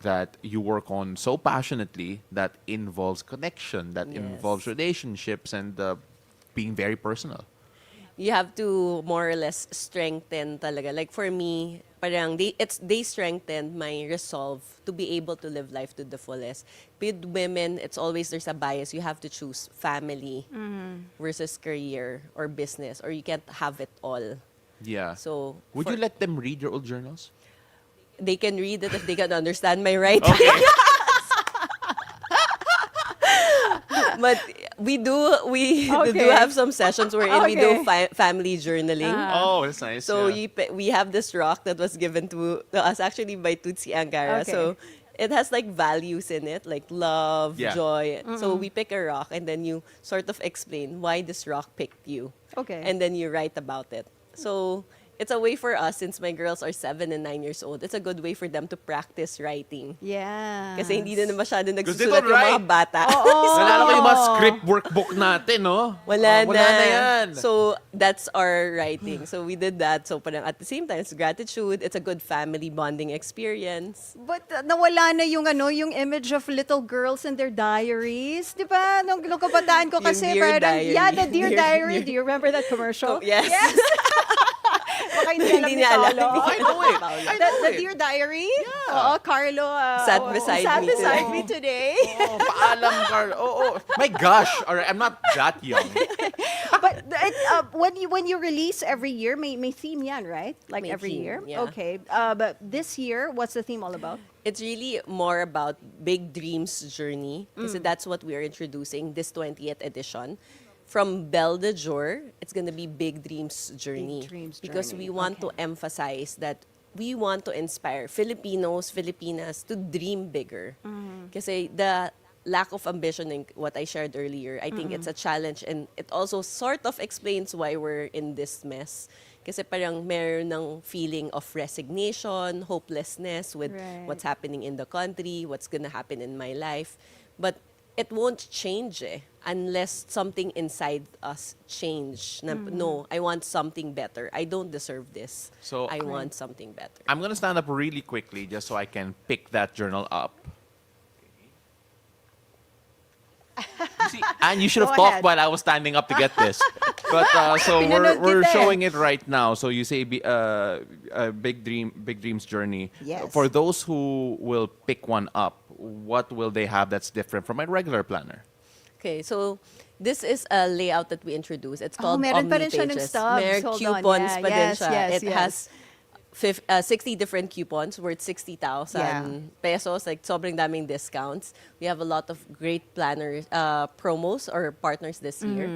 that you work on so passionately that involves connection, that Yes. involves relationships, and being very personal? You have to more or less strengthen talaga. Like for me, parang they strengthened my resolve to be able to live life to the fullest. With women, it's always there's a bias. You have to choose family versus career or business, or you can't have it all. Yeah. So Would you let them read your old journals? they can read it if they can understand my writing. But we do Okay. have some sessions wherein we do Okay. family journaling. Oh, that's nice. So yeah. we have this rock that was given to us actually by Tutsi Angara. Okay. So it has like values in it, like love, Yeah. joy. So we pick a rock and then you sort of explain why this rock picked you. Okay. And then you write about it. So it's a way for us, since my girls are 7 and 9 years old, it's a good way for them to practice writing. Yeah. Kasi hindi na masyado they nagsusulat don't yung mga write. bata. Nalala ko yung mga script workbook natin, no? Wala Wala na. na yan. So, that's our writing. So, we did that. So, parang at the same time, it's gratitude. It's a good family bonding experience. But nawala na yung image of little girls and their diaries. Di ba? Nung kabataan ko Yung kasi Dear parang, Diary. yeah, the Dear Dear- Diary. Dear- Do you remember that commercial? Yes. Baka hindi alam Hindi ni niya alam. Paolo. I know it. I know The it. Dear Diary? Oo, Carlo. Sat beside sat me beside today. me today. Oh, paalam, Carl. Oh. My gosh. All right, I'm not that young. But when you release every year, may theme yan, right? Like May every theme, year? yeah. Okay. But this year, what's the theme all about? It's really more about Big Dreams Journey. Kasi that's what we are introducing this 20th edition. From Belle de Jour, it's going to be Big Dreams Journey. Dreams Because Journey, we want to okay. emphasize that we want to inspire Filipinos, Filipinas to dream bigger. Kasi the lack of ambition in what I shared earlier, I think it's a challenge, and it also sort of explains why we're in this mess. Kasi parang meron ng feeling of resignation, hopelessness with Right. what's happening in the country, what's gonna happen in my life. But it won't change unless something inside us change. No, I want something better. I don't deserve this. So- I want something better. I'm going to stand up really quickly just so I can pick that journal up. You see, and you should have Go talked ahead. while I was standing up to get this. But so Pinanood we're kita eh. showing it right now. So you say Big Dreams Journey. Yes. For those who will pick one up, what will they have that's different from my regular planner? Okay, so this is a layout that we introduced. It's called meron pa rin Omni siya ng Pages. stubs. Meron Hold on. coupons Yeah, pa din yes, siya. yes, It yes. has 60 different coupons worth 60,000 Yeah. pesos, like sobrang daming discounts. We have a lot of great planners, promos or partners this year.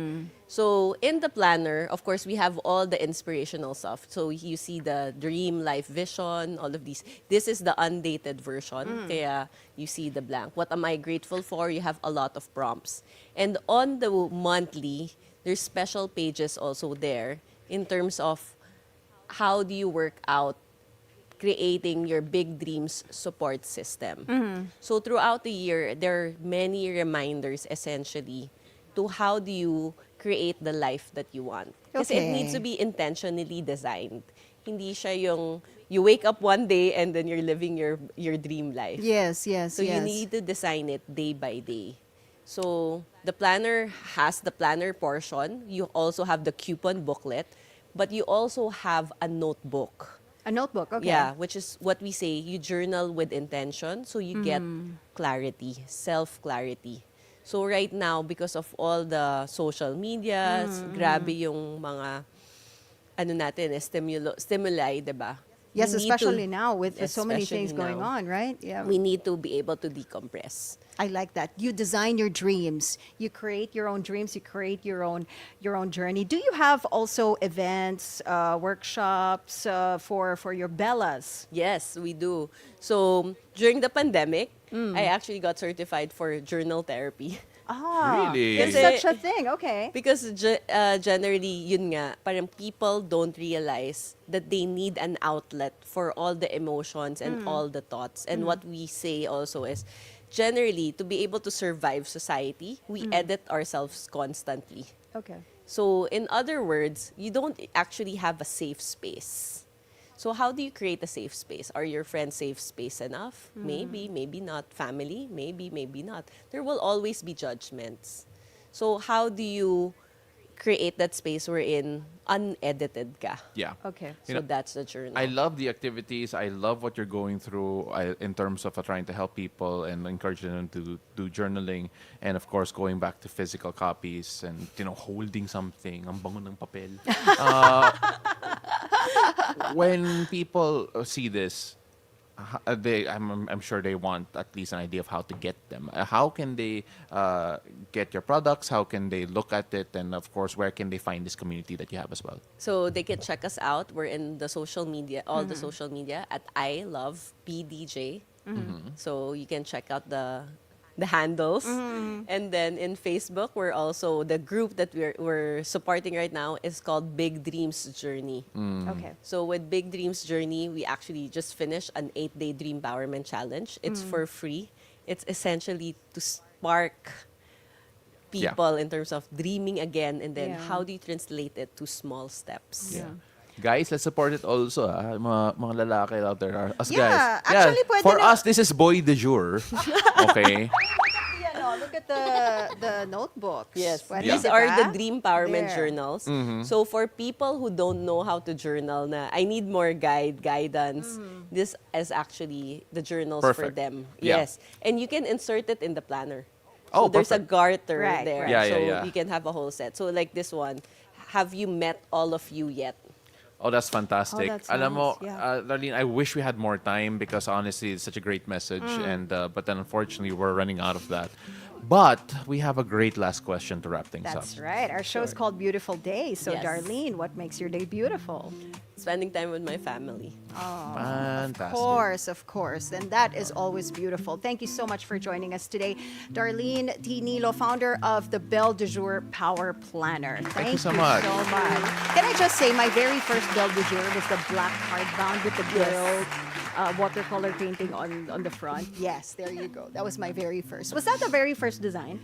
So in the planner, of course, we have all the inspirational stuff. So you see the dream, life, vision, all of these. This is the undated version. Kaya you see the blank. What am I grateful for? You have a lot of prompts. And on the monthly, there's special pages also there in terms of how do you work out creating your big dreams support system. So throughout the year, there are many reminders essentially to how do you create the life that you want. Kasi it needs to be intentionally designed. Hindi siya yung you wake up one day and then you're living your dream life. Yes, yes, So you need to design it day by day. So the planner has the planner portion. You also have the coupon booklet, but you also have a notebook. A notebook, okay. Yeah, which is what we say, you journal with intention, so you get clarity, self-clarity. So right now, because of all the social medias, grabe yung mga, ano natin, stimuli, diba? Yes, We need especially to- now with so many things especially going now. on, right? Yeah. We need to be able to decompress. I like that. You design your dreams. You create your own dreams. You create your own journey. Do you have also events, workshops for your Bellas? Yes, we do. So during the pandemic, I actually got certified for journal therapy. Ah, Really? there's Kasi- such a thing. Okay. Because generally, yun nga, parang people don't realize that they need an outlet for all the emotions and all the thoughts. And what we say also is, generally, to be able to survive society, we edit ourselves constantly. Okay. So, in other words, you don't actually have a safe space. So, how do you create a safe space? Are your friends safe space enough? Maybe, maybe not. Family? Maybe, maybe not. There will always be judgments. So, how do you create that space wherein unedited ka? Yeah. Okay. You So, know, that's the journal. I love the activities. I love what you're going through in terms of trying to help people and encouraging them to do journaling. And of course, going back to physical copies and, holding something. Ang bango ng papel. When people see this, I'm sure they want at least an idea of how to get them. How can they get your products? How can they look at it? And of course, where can they find this community that you have as well? So they can check us out. We're in the social media, all the social media at I Love BDJ. So you can check out the handles. And then in Facebook, we're also, the group that we're supporting right now is called Big Dreams Journey. Okay. So with Big Dreams Journey, we actually just finished an 8-day Dream Empowerment Challenge. It's for free. It's essentially to spark Yeah. people in terms of dreaming again, and then Yeah. how do you translate it to small steps? Yeah. Guys, let's support it also. Mga lalaki out there. Us Yeah, guys. actually, pwede for na- us, this is boy de jour. Okay. Look at the notebooks. Yes, Pwede, these diba? are the Dream Empowerment There. journals. So for people who don't know how to journal, na I need more guidance, this is actually the journals for Perfect. them. Yeah. Yes, and you can insert it in the planner. Oh, So there's a perfect. garter Right, there, right. Yeah, so yeah, yeah. you can have a whole set. So like this one, have you met all of you yet? Oh, that's fantastic. Oh, that's Alam mo, nice, yeah. Darlene, I wish we had more time because honestly, it's such a great message. And but then unfortunately, we're running out of that. But we have a great last question to wrap things That's up. right. Our show is called Beautiful Day. So, Yes. Darlene, what makes your day beautiful? Spending time with my family. Fantastic. Of course. And that is always beautiful. Thank you so much for joining us today. Darlyn Ty-Nilo, founder of the Belle de Jour Power Planner. Thank you so much. Can I just say, my very first Belle de Jour was the black hardbound with the girl watercolor painting on the front. Yes, there you go. That was my very first. Was that the very first design?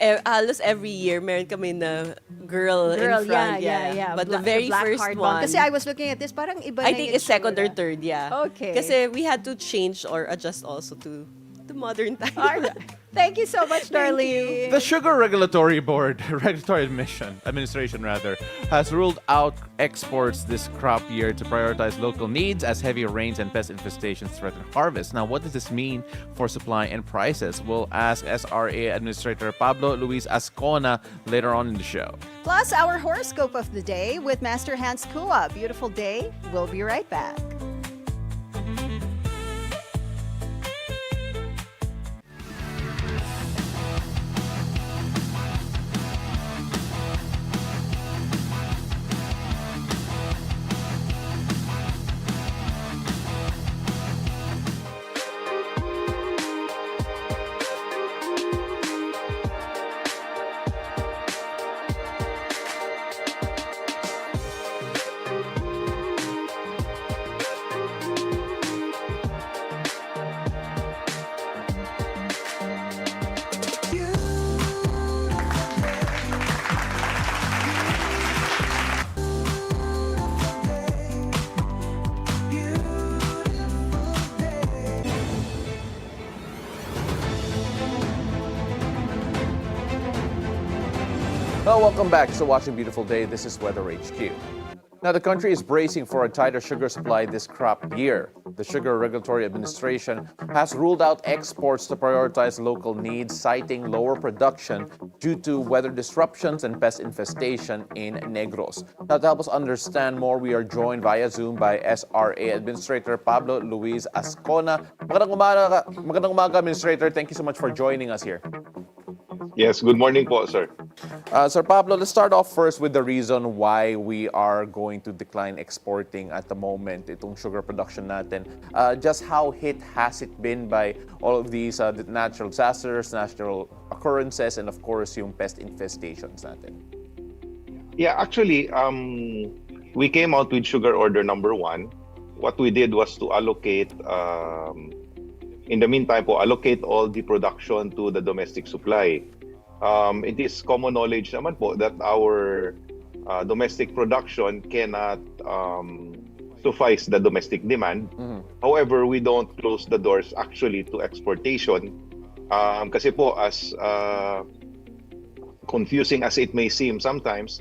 Halos every year, meron kami na girl in front. yeah. But the Black- very black first hardbound. one, Kasi I was looking at this, parang iba na I yung think it's second or itsura. third, yeah. Okay. Kasi we had to change or adjust also to to modern times. All right. Thank you so much, Darlene. The Sugar Regulatory Board, Regulatory Administration rather, has ruled out exports this crop year to prioritize local needs as heavy rains and pest infestations threaten harvest. Now, what does this mean for supply and prices? We'll ask SRA Administrator Pablo Luis Ascona later on in the show. Plus, our horoscope of the day with Master Hans Kua. Beautiful day. We'll be right back. Well, welcome back to Watching Beautiful Day. This is Weather HQ. Now, the country is bracing for a tighter sugar supply this crop year. The Sugar Regulatory Administration has ruled out exports to prioritize local needs, citing lower production due to weather disruptions and pest infestation in Negros. Now, to help us understand more, we are joined via Zoom by SRA Administrator Pablo Luis Ascona. Magandang umaga, Administrator. Thank you so much for joining us here. Yes, good morning po, sir. Sir Pablo, let's start off first with the reason why we are going to decline exporting at the moment, itong sugar production natin. Just how hit has it been by all of these natural disasters, natural occurrences, and of course, yung pest infestations natin? Yeah, actually, we came out with sugar order number 1. What we did was to allocate, in the meantime po, allocate all the production to the domestic supply. It is common knowledge naman po that our domestic production cannot suffice the domestic demand. However, we don't close the doors actually to exportation. Kasi po, as confusing as it may seem sometimes,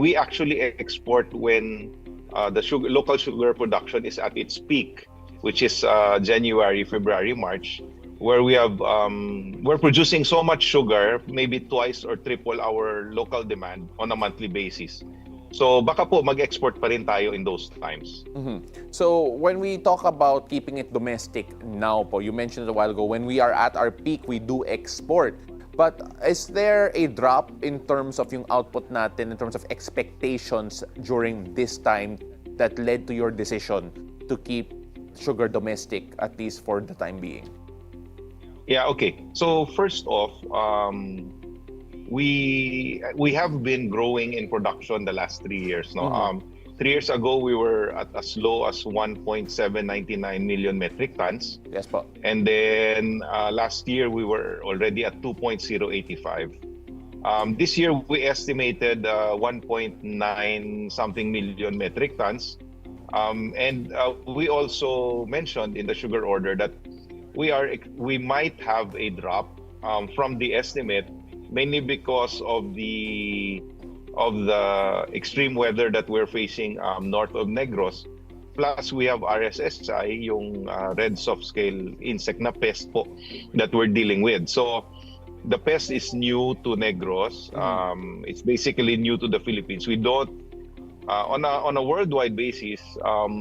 we actually export when the local sugar production is at its peak, which is January, February, March, where we have we're producing so much sugar, maybe twice or triple our local demand on a monthly basis. So baka po mag-export pa rin tayo in those times. So when we talk about keeping it domestic now po, you mentioned a while ago, when we are at our peak, we do export. But is there a drop in terms of yung output natin, in terms of expectations during this time that led to your decision to keep sugar domestic, at least for the time being? Yeah, okay. So first off, we have been growing in production the last 3 years. No, 3 years ago we were at as low as 1.799 million metric tons. Yes, po. And then last year we were already at 2.085. This year we estimated 1.9 something million metric tons. And we also mentioned in the sugar order that we might have a drop from the estimate, mainly because of the extreme weather that we're facing north of Negros. Plus, we have RSSI, yung red soft scale insect na pest po that we're dealing with. So the pest is new to Negros. It's basically new to the Philippines. We don't on a worldwide basis,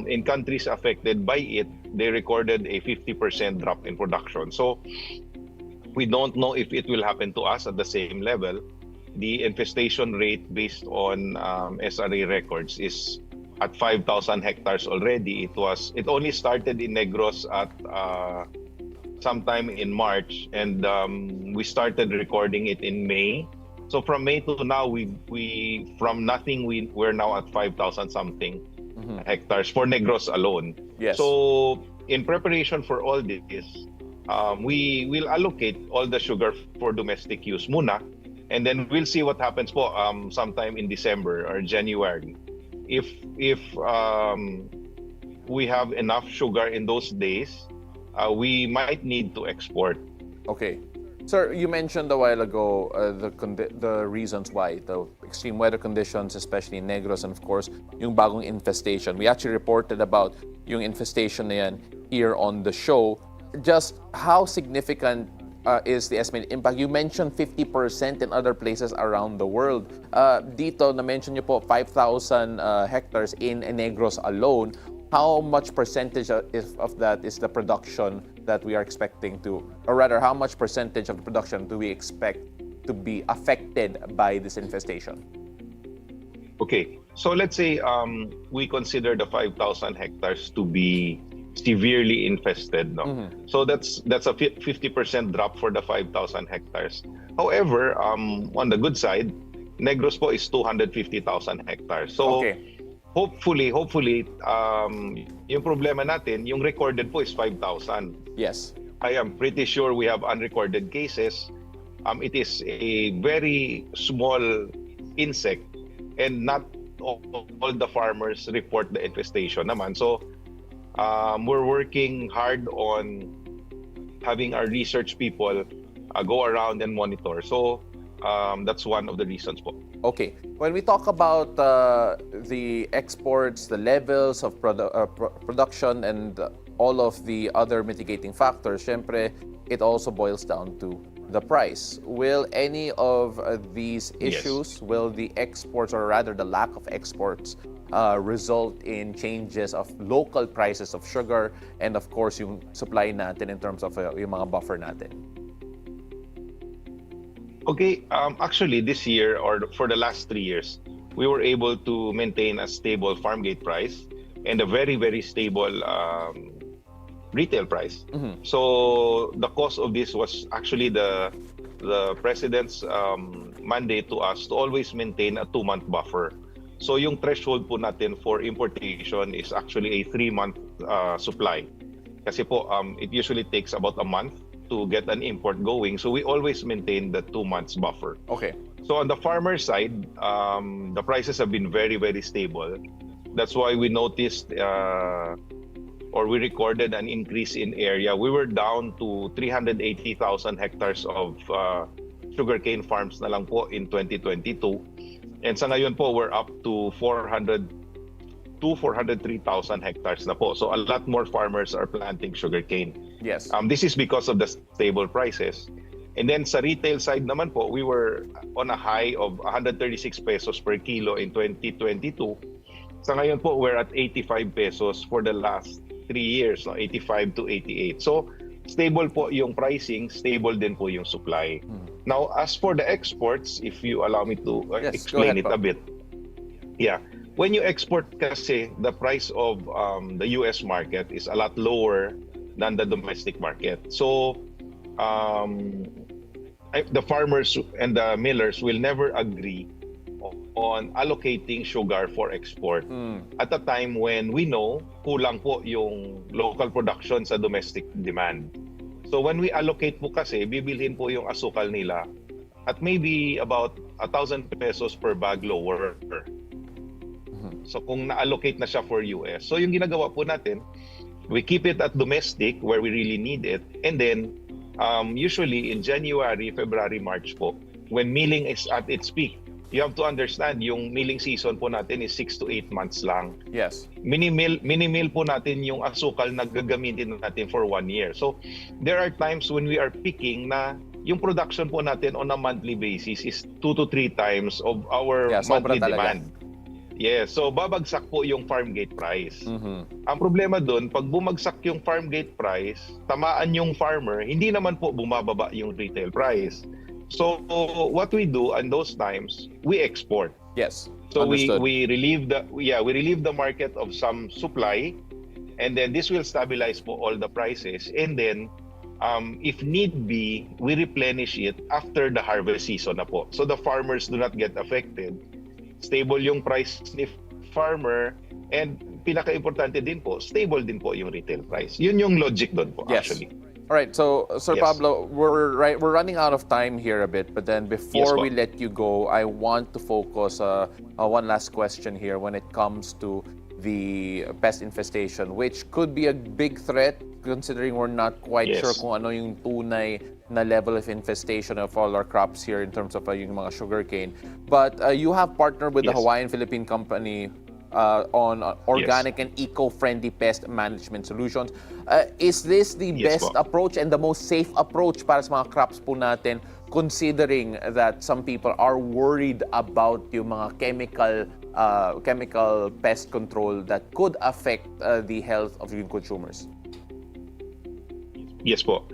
in countries affected by it, they recorded a 50% drop in production. So we don't know if it will happen to us at the same level. The infestation rate based on SRA records is at 5,000 hectares already. It only started in Negros at sometime in March, and we started recording it in May. So from May to now, we from nothing we're now at 5,000 something hectares for Negros alone. Yes. So in preparation for all this, we will allocate all the sugar for domestic use muna, and then we'll see what happens po sometime in December or January. If we have enough sugar in those days, we might need to export. Okay. Sir, you mentioned a while ago the reasons why, the extreme weather conditions, especially in Negros, and of course, yung bagong infestation. We actually reported about yung infestation na yan here on the show. Just how significant is the estimated impact? You mentioned 50% in other places around the world. Dito, na-mention nyo po 5,000 hectares in Negros alone. How much percentage of that is the production that we are expecting to, or rather, how much percentage of the production do we expect to be affected by this infestation? Okay, so let's say we consider the 5,000 hectares to be severely infested. No? So that's a 50% drop for the 5,000 hectares. However, on the good side, Negros po is 250,000 hectares. So Okay. hopefully, yung problema natin, yung recorded po is 5,000. Yes. I am pretty sure we have unrecorded cases. It is a very small insect, and not all the farmers report the infestation naman. So we're working hard on having our research people go around and monitor. So that's one of the reasons po. Okay. When we talk about the exports, the levels of production, and all of the other mitigating factors, syempre, it also boils down to the price. Will any of these issues, will the exports, or rather the lack of exports, result in changes of local prices of sugar and of course yung supply natin in terms of yung mga buffer natin? Okay, actually this year, or for the last 3 years, we were able to maintain a stable farm gate price and a very, very stable retail price. So the cause of this was actually the president's mandate to us to always maintain a 2-month buffer. So yung threshold po natin for importation is actually a 3-month supply. Kasi po, it usually takes about a month to get an import going. So we always maintain the 2 months buffer. Okay. So on the farmer side, the prices have been very, very stable. That's why we noticed or we recorded an increase in area. We were down to 380,000 hectares of sugarcane farms na lang po in 2022. And sa ngayon po, we're up to 403,000 hectares na po. So a lot more farmers are planting sugarcane. Yes. This is because of the stable prices. And then sa retail side naman po, we were on a high of 136 pesos per kilo in 2022. Sa ngayon po, we're at 85 pesos for the last 3 years, no? 85 to 88. So stable po yung pricing, stable din po yung supply. Now, as for the exports, if you allow me to explain it a bit. Yeah. When you export kasi, the price of the US market is a lot lower than the domestic market. So the farmers and the millers will never agree on allocating sugar for export at a time when we know kulang po yung local production sa domestic demand. So when we allocate po kasi, bibilhin po yung asukal nila at maybe about 1,000 pesos per bag lower. So kung na-allocate na siya for US. So yung ginagawa po natin, we keep it at domestic where we really need it. And then usually in January, February, March po, when milling is at its peak, you have to understand yung milling season po natin is 6 to 8 months lang. Yes. Mini-mill po natin yung asukal na gagamitin natin for 1 year. So there are times when we are picking na yung production po natin on a monthly basis is 2 to 3 times of our monthly demand. Yes, so babagsak po yung farm gate price. Ang problema doon, pag bumagsak yung farm gate price, tamaan yung farmer, hindi naman po bumababa yung retail price. So what we do in those times, we export. Yes. So understood. we relieve the market of some supply, and then this will stabilize po all the prices, and then if need be, we replenish it after the harvest season na po. So the farmers do not get affected. Stable yung price ni farmer, and pinaka-importante din po, stable din po yung retail price. Yun yung logic doon po, actually. All right, so Sir Yes. Pablo, we're running out of time here a bit, but then before po. we let you go, I want to focus one last question here when it comes to the pest infestation, which could be a big threat considering we're not quite Yes. sure kung ano yung tunay na level of infestation of all our crops here in terms of yung mga sugarcane. But you have partnered with the Yes. Hawaiian-Philippine company on organic and eco-friendly pest management solutions. Is this the Yes best po. approach and the most safe approach para sa mga crops po natin, considering that some people are worried about yung mga chemical pest control that could affect the health of yung consumers? Yes po.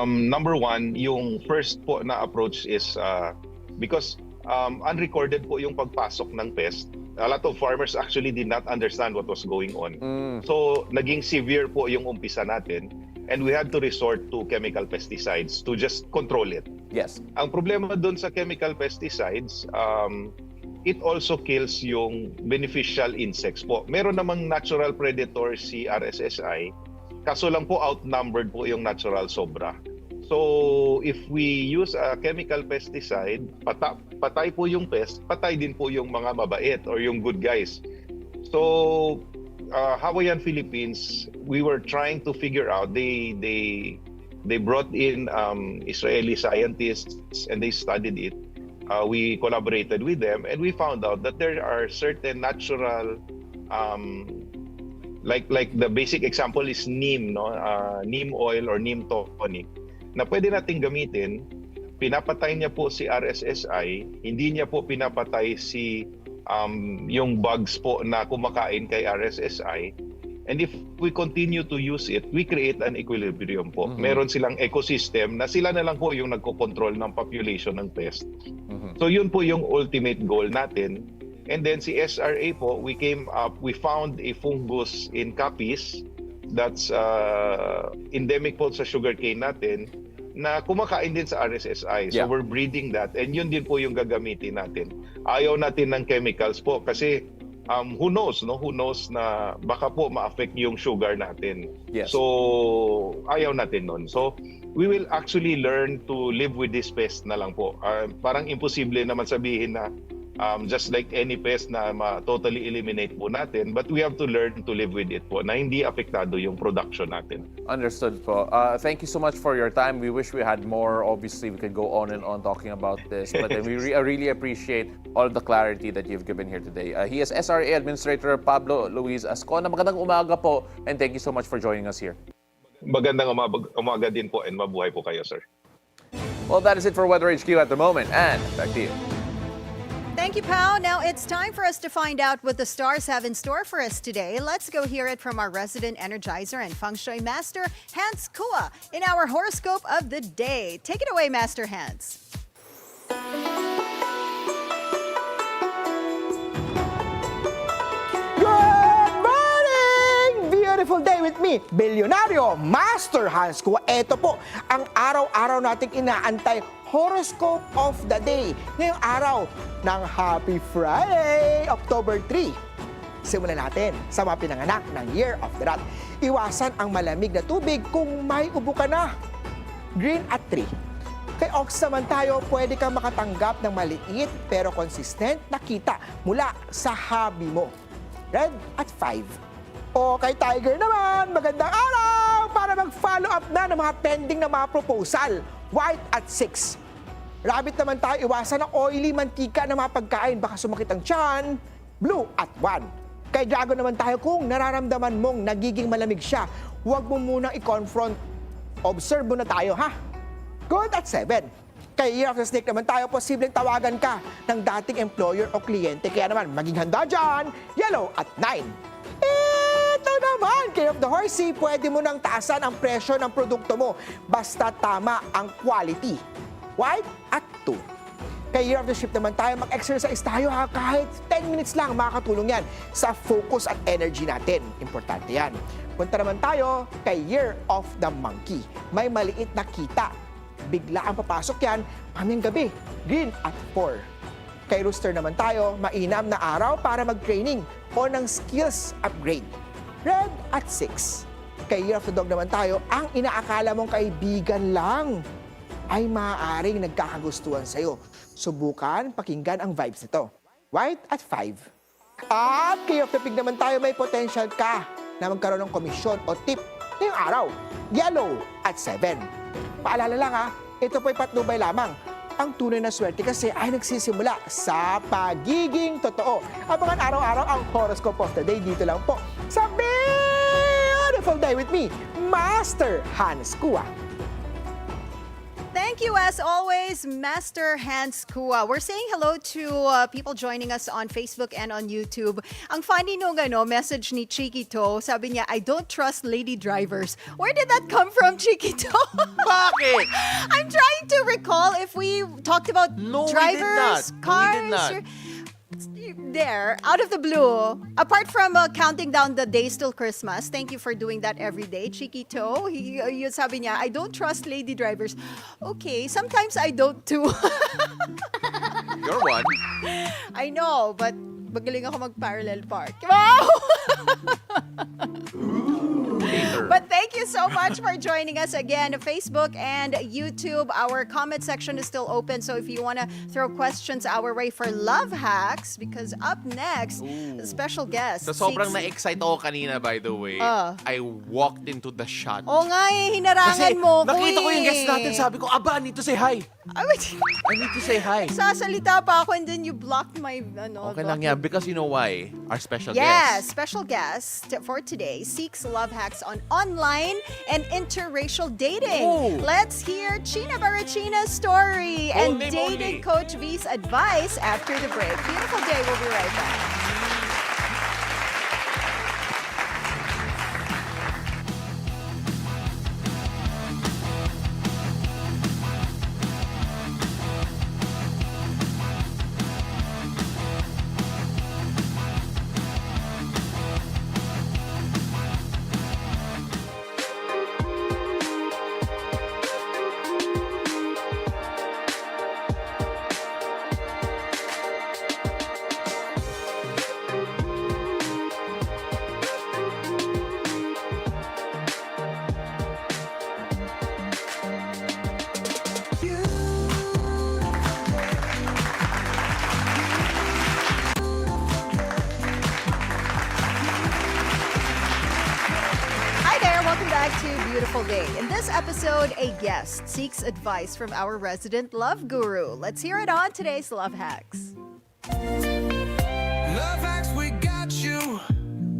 Number one, yung first po na approach is because unrecorded po yung pagpasok ng pest. A lot of farmers actually did not understand what was going on. So, naging severe po yung umpisa natin, and we had to resort to chemical pesticides to just control it. Yes. Ang problema doon sa chemical pesticides, it also kills yung beneficial insects po. Meron namang natural predator si RSSI, kaso lang po outnumbered po yung natural sobra. So, if we use a chemical pesticide, patay po yung pest, patay din po yung mga mabait or yung good guys. So, Hawaiian Philippines, we were trying to figure out, they brought in Israeli scientists and they studied it. We collaborated with them and we found out that there are certain natural like the basic example is neem, no? Neem oil or neem tonic na pwede nating gamitin. Pinapatay niya po si RSSI, hindi niya po pinapatay si yung bugs po na kumakain kay RSSI. And if we continue to use it, we create an equilibrium po. Meron silang ecosystem na sila na lang po yung nagko-control ng population ng pest. So yun po yung ultimate goal natin. And then si SRA po, we found a fungus in Capiz that's endemic po sa sugarcane natin na kumakain din sa RSSI. So Yeah. we're breeding that and yun din po yung gagamitin natin. Ayaw natin ng chemicals po kasi who knows, no? Who knows na baka po ma-affect yung sugar natin. Yes. So ayaw natin nun. So we will actually learn to live with this pest na lang po. Parang imposible naman sabihin na just like any pest na totally eliminate po natin, but we have to learn to live with it po na hindi apektado yung production natin. Understood po. Thank you so much for your time. We wish we had more. Obviously, we could go on and on talking about this, but we really appreciate all the clarity that you've given here today. He is SRA Administrator Pablo Luis Ascona. Magandang umaga po, and thank you so much for joining us here. Magandang umaga din po and mabuhay po kayo, sir. Well, that is it for Weather HQ at the moment, and back to you. Thank you, Pao. Now it's time for us to find out what the stars have in store for us today. Let's go hear it from our resident energizer and feng shui master, Hans Kua, in our horoscope of the day. Take it away, Master Hans. Good morning! Beautiful day with me, Bilyonaryo Master Hans Kua. Ito po ang araw-araw nating inaantay horoscope of the day. Ngayong araw ng Happy Friday, October 3. Simulan natin sa mga pinanganak ng Year of the Rat. Iwasan ang malamig na tubig kung may ubo ka na. Green at 3. Kay Ox naman tayo, pwede kang makatanggap ng maliit pero consistent na kita mula sa hobby mo. Red at 5. O kay Tiger naman, magandang araw para mag-follow up na ng mga pending na mga proposal. White at 6. Rabbit naman tayo, iwasan ng oily mantika na mga pagkain, baka sumakit ang tiyan. Blue at 1. Kay Dragon naman tayo, kung nararamdaman mong nagiging malamig siya, huwag mo munang i-confront. Observe mo na tayo, ha? Good at 7. Kay Year of the Snake naman tayo, posibleng tawagan ka ng dating employer o kliyente. Kaya naman, maging handa dyan. Yellow at 9. Ito naman, kay of the Horsey, pwede mo nang taasan ang presyo ng produkto mo basta tama ang quality. White at 2. Kay Year of the Ship naman tayo, mag-exercise tayo ha, kahit 10 minutes lang makakatulong yan sa focus at energy natin. Importante yan. Punta naman tayo kay Year of the Monkey. May maliit na kita. Bigla ang papasok yan, mamayang gabi. Green at 4. Kay Rooster naman tayo, mainam na araw para mag-training o ng skills upgrade. Red at 6. Kay Year of the Dog naman tayo, ang inaakala mong kaibigan lang ay maaaring nagkakagustuhan sa'yo. Subukan, pakinggan ang vibes nito. White at 5. At kay of the Pig naman tayo, may potential ka na magkaroon ng komisyon o tip ngayong araw. Yellow at 7. Paalala lang ha, ito po'y patnubay lamang. Ang tunay na swerte kasi ay nagsisimula sa pagiging totoo. Abangan araw-araw ang horoscope of the day dito lang po sa Beautiful Day with me, Master Hans Kua. Thank you as always, Master Hans Kua. We're saying hello to people joining us on Facebook and on YouTube. Ang funny nung message ni Chiquito, sabi niya, I don't trust lady drivers. Where did that come from, Chiquito? Bakit? I'm trying to recall if we talked about No, drivers, we did not. cars. We did not. There, out of the blue, apart from counting down the days till Christmas, thank you for doing that every day, Chiquito. Sabi niya, I don't trust lady drivers. Okay, sometimes I don't too. You're one. I know, but magaling ako mag-parallel park. Wow! Later. But thank you so much for joining us again. Facebook and YouTube, our comment section is still open. So if you want to throw questions our way for love hacks, because up next, a special guest. So sobrang Six- na-excite ako kanina, by the way. I walked into the shot. Oo nga hinarangan Kasi mo ko nakita ko yung guest natin, sabi ko, aba, I need to say hi. Ay, wait. I need to say hi. Sasalita pa ako and then you blocked my Okay lang yan, because you know why? Our special Yes, guest. special guest for today seeks love hacks on online and interracial dating. Oh. Let's hear China Barachina's story and Holy dating moly. Coach V's advice after the break. Beautiful day. We'll be right back. Hi there, welcome back to Beautiful Day. In this episode, a guest seeks advice from our resident love guru. Let's hear it on today's Love Hacks. Love hacks, we got you.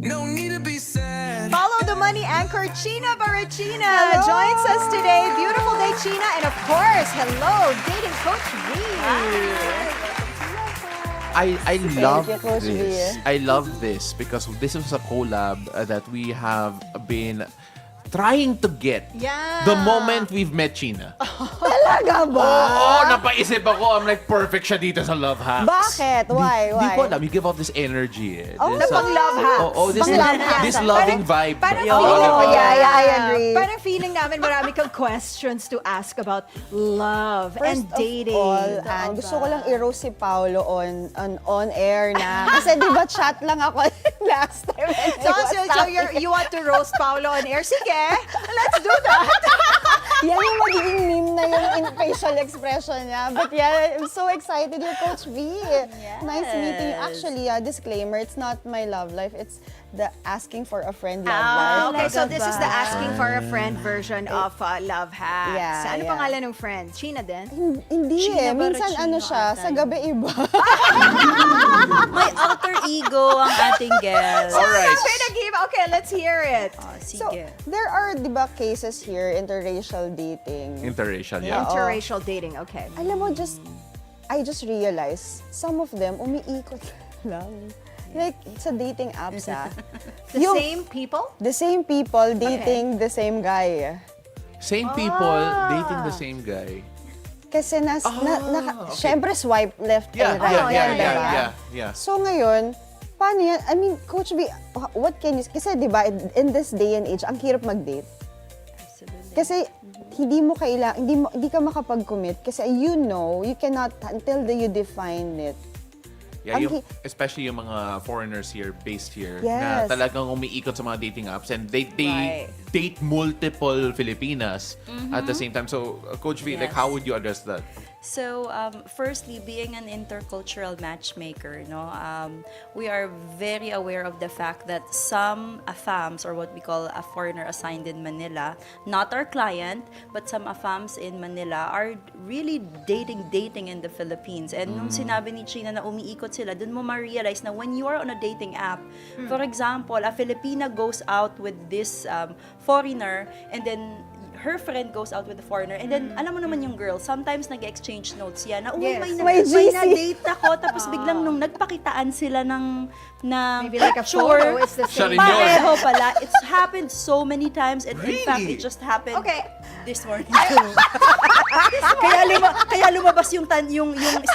No need to be sad. Follow the money anchor, China Barachina, joins us today. Beautiful day, China. And of course, hello, dating coach V. I love you, Coach this. V. I love this because this is a collab that we have been trying to get Yeah. the moment we've met China. Talaga ba? Oo, napaisip ako. I'm like, perfect siya dito sa Love Hacks. Bakit? Why? Di ko Why? alam. You give off this energy. Oh, This, na pang love hacks. this, Pang love hacks. this loving vibe. Parang Oh, feeling Oh, yeah, I agree. Parang feeling namin marami kang questions to ask about love and First dating. of all, Ann, gusto ko lang i-roast si Paolo on air na. Kasi di ba chat lang ako last time. So you want to roast Paolo on air? Sige, let's do that. Yan yung magiging meme na yung facial expression niya. But yeah, I'm so excited. You're Coach V. Nice meeting you. Actually, disclaimer, it's not my love life. It's the asking for a friend love life. Okay, so Diba? this is the asking for a friend version of Love Hacks. Yeah, Ano yeah. pangalan ng friend? China din? Hindi China eh. Minsan Barachino ano siya, ata sa yun. gabi iba. May alter ego ang ating guest. Alright. Okay, let's hear it. So, Sige. there are, di ba, cases here, interracial dating. Interracial, yeah. Interracial dating, okay. Alam mo, I just realized, some of them, umiikot lang. Like, sa dating apps, The Yung- same people? The same people dating the same guy. Same people dating the same guy. Kasi syempre swipe left and right. Yeah. So ngayon, paano yan? I mean, Coach B, what can you, kasi di ba, in this day and age, ang hirap mag-date. Kasi hindi ka makapag-commit kasi you cannot until you define it. Yeah, Ang especially yung mga foreigners here, based here, Yes. na talagang umiikot sa mga dating apps and they date multiple Filipinas at the same time. So, Coach V, like, Yes. how would you address that? So, firstly, being an intercultural matchmaker, no, we are very aware of the fact that some AFAMs, or what we call a foreigner assigned in Manila, not our client, but some AFAMs in Manila are really dating in the Philippines. And nung sinabi ni China na umiikot sila, dun mo ma-realize na when you are on a dating app, for example, a Filipina goes out with this foreigner, and then her friend goes out with the foreigner, and then alam mo naman yung girl, sometimes nag-exchange notes yan na, uy, Yes. May GC. na-date ako, tapos biglang nung nagpakitaan sila ng Maybe like a picture, photo, it's the Siya rin same. yun. pareho pala. It's happened so many times, and in fact, Really? it just happened Okay. this morning too. kaya lumabas yung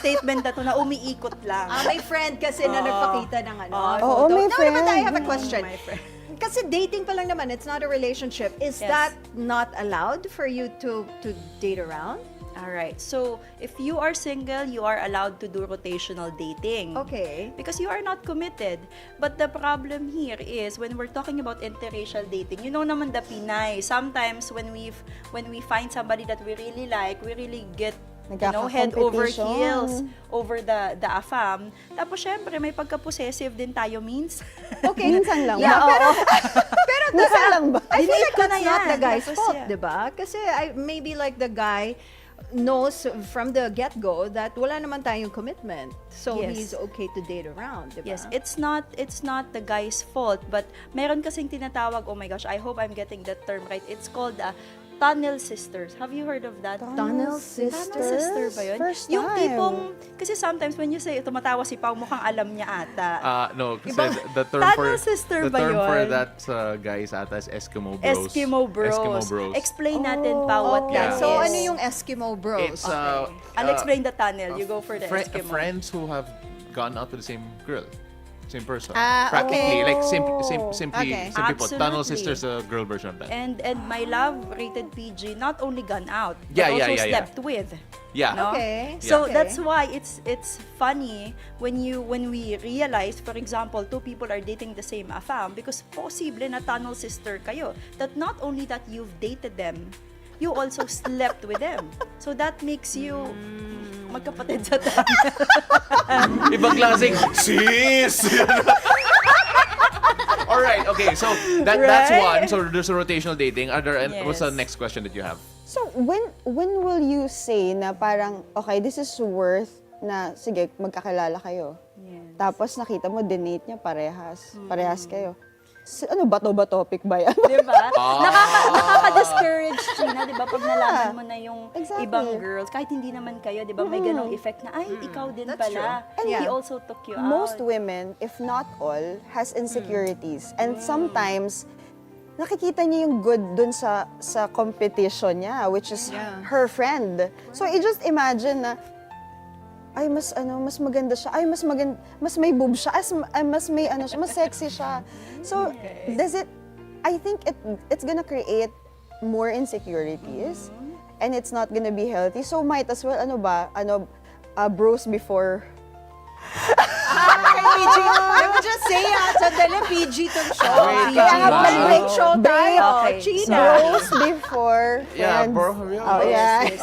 statement na to na umiikot lang. May friend kasi na nagpakita ng ano. Oo, photo. may No, friend. but I have a question. My friend. Kasi dating pa lang naman, it's not a relationship. Is Yes. that not allowed for you to date around? All right. So, if you are single, you are allowed to do rotational dating. Okay. Because you are not committed. But the problem here is when we're talking about interracial dating, you know naman the Pinay. Sometimes when we find somebody that we really like, we really get head over Nagkaka-competition. heels over the AFAM. Tapos syempre may pagka-possessive din tayo means. Okay. Minsan lang Yeah, ba? pero Minsan lang ba? I feel like Dinate ko that's na not yan. the guy's Tapos fault, yan. diba? Kasi maybe like the guy knows from the get-go that wala naman tayong commitment. So Yes. he's okay to date around, diba? Yes, it's not the guy's fault, but meron kasing tinatawag, oh my gosh, I hope I'm getting that term right. It's called tunnel sisters. Have you heard of that? Tunnel sisters? Tunnel sister ba yun? First Yung time. tipong, kasi sometimes when you say, tumatawa si Pao, mukhang alam niya ata. No, kasi Ibang- the term Tunnel for sister the ba term for yun? that guys ata is Eskimo bros. Eskimo bros. Eskimo bros. Explain natin, Pao, what Yeah. that So is. ano yung Eskimo bros? It's I'll explain the tunnel. You go for the Eskimo. friends who have gone out with the same girl, same person. Ah, Practically, okay. like simply Okay. put, Tunnel Absolutely. Sisters, a girl version of that. And my love, rated PG, not only gone out, Yeah, but yeah, also yeah, yeah. slept with. Yeah. No? Okay. So Yeah. that's why it's funny when we realize, for example, two people are dating the same AFAM, because possible na tunnel sister kayo. That not only that you've dated them, you also slept with them. So that makes you magkapatid sa tunnel. Ibang klaseng sis. All right. Okay. So that's Right? one. So there's a rotational dating. Are there? And what's the Yes. next question that you have? So, when will you say na parang, okay, this is worth na, sige, magkakilala kayo. Yes. Tapos nakita mo, dinate niya parehas. Parehas kayo. Ano ba to ba topic ba yan? Diba? Nakaka-discourage, China, diba? Pag nalaman mo na yung Exactly. ibang girls, kahit hindi naman kayo, diba? May ganong effect na, ay, ikaw din That's pala. true. And Yeah. he also took you out. Most women, if not all, has insecurities. And sometimes, nakikita niya yung good dun sa competition niya, which is her friend. So, I just imagine na, ay, mas maganda siya. Ay, mas may boob siya. Mas may siya, mas sexy siya. So, I think it's gonna create more insecurities. And it's not gonna be healthy. So, might as well, bros before. Okay, PG. Let me just say, sandali, PG tong show. Wait, Kaya China. mag-break show tayo. Okay. China. Bros before Yeah, friends. bro. Oh, yeah. Yes.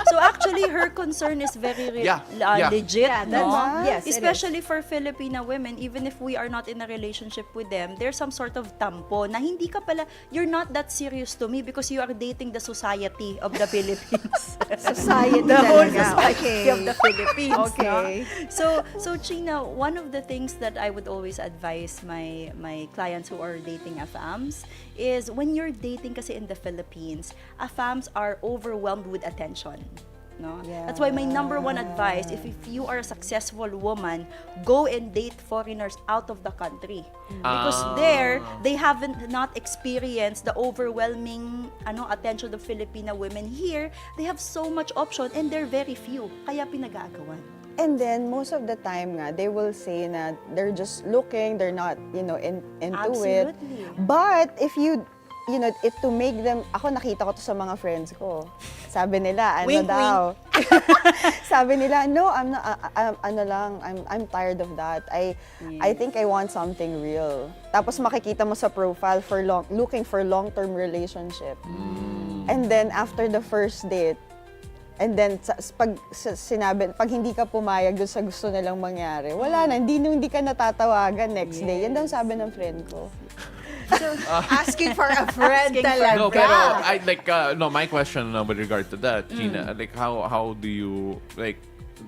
So actually, her concern is very Yeah, yeah. legit, Yeah, no? that's- yes, it is. Especially for Filipina women, even if we are not in a relationship with them, there's some sort of tampo na hindi ka pala, you're not that serious to me because you are dating the society of the Philippines. Society The whole talaga. society of the Philippines. Okay. No? So China, one of the things that I would always advise my clients who are dating AFAMs is when you're dating kasi in the Philippines, AFAMs are overwhelmed with attention. No? Yeah. That's why my number one advice, if you are a successful woman, go and date foreigners out of the country. Because there, they haven't not experienced the overwhelming attention of Filipina women. Here, they have so much option and they're very few. Kaya pinag-aagawan. And then, most of the time nga, they will say na they're just looking, they're not, into it. Absolutely. But if you you know, it to make them, ako nakita ko to sa mga friends ko. Sabi nila, ano Wink, daw. Sabi nila, no, I'm not, I'm tired of that. I think I want something real. Tapos makikita mo sa profile for looking for long-term relationship. And then after the first date, and then pag hindi ka pumayag dun sa gusto nilang mangyari, wala na, hindi ka natatawagan next day. Yan daw sabi ng friend ko. Asking for a friend talaga. No, pero I like my question with regard to that, Gina, like how do you like,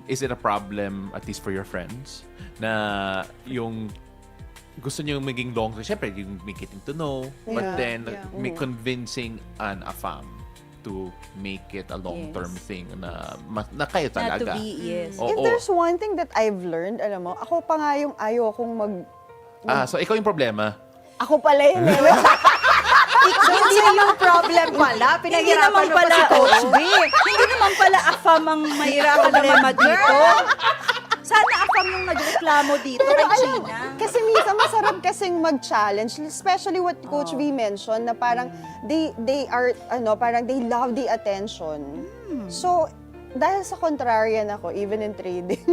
is it a problem at least for your friends na yung gusto niyo maging long term, syempre yung may getting to know, but then may convincing an afam to make it a long-term thing na kayo talaga. Not to be, yes. Oo. If there's one thing that I've learned, alam mo, ako pa nga yung ayokong So ikaw yung problema. Ako pala yun. Hindi yung problem pala. Pinaghirapan mo pa si Coach B. Hindi naman pala AFAM ang may problema dito. Sana AFAM yung nagreklamo dito kay Gina. Kasi minsan masarap kasing mag-challenge, especially what Coach V mentioned, na parang they are, parang they love the attention. So, dahil sa contrarian ako, even in trading,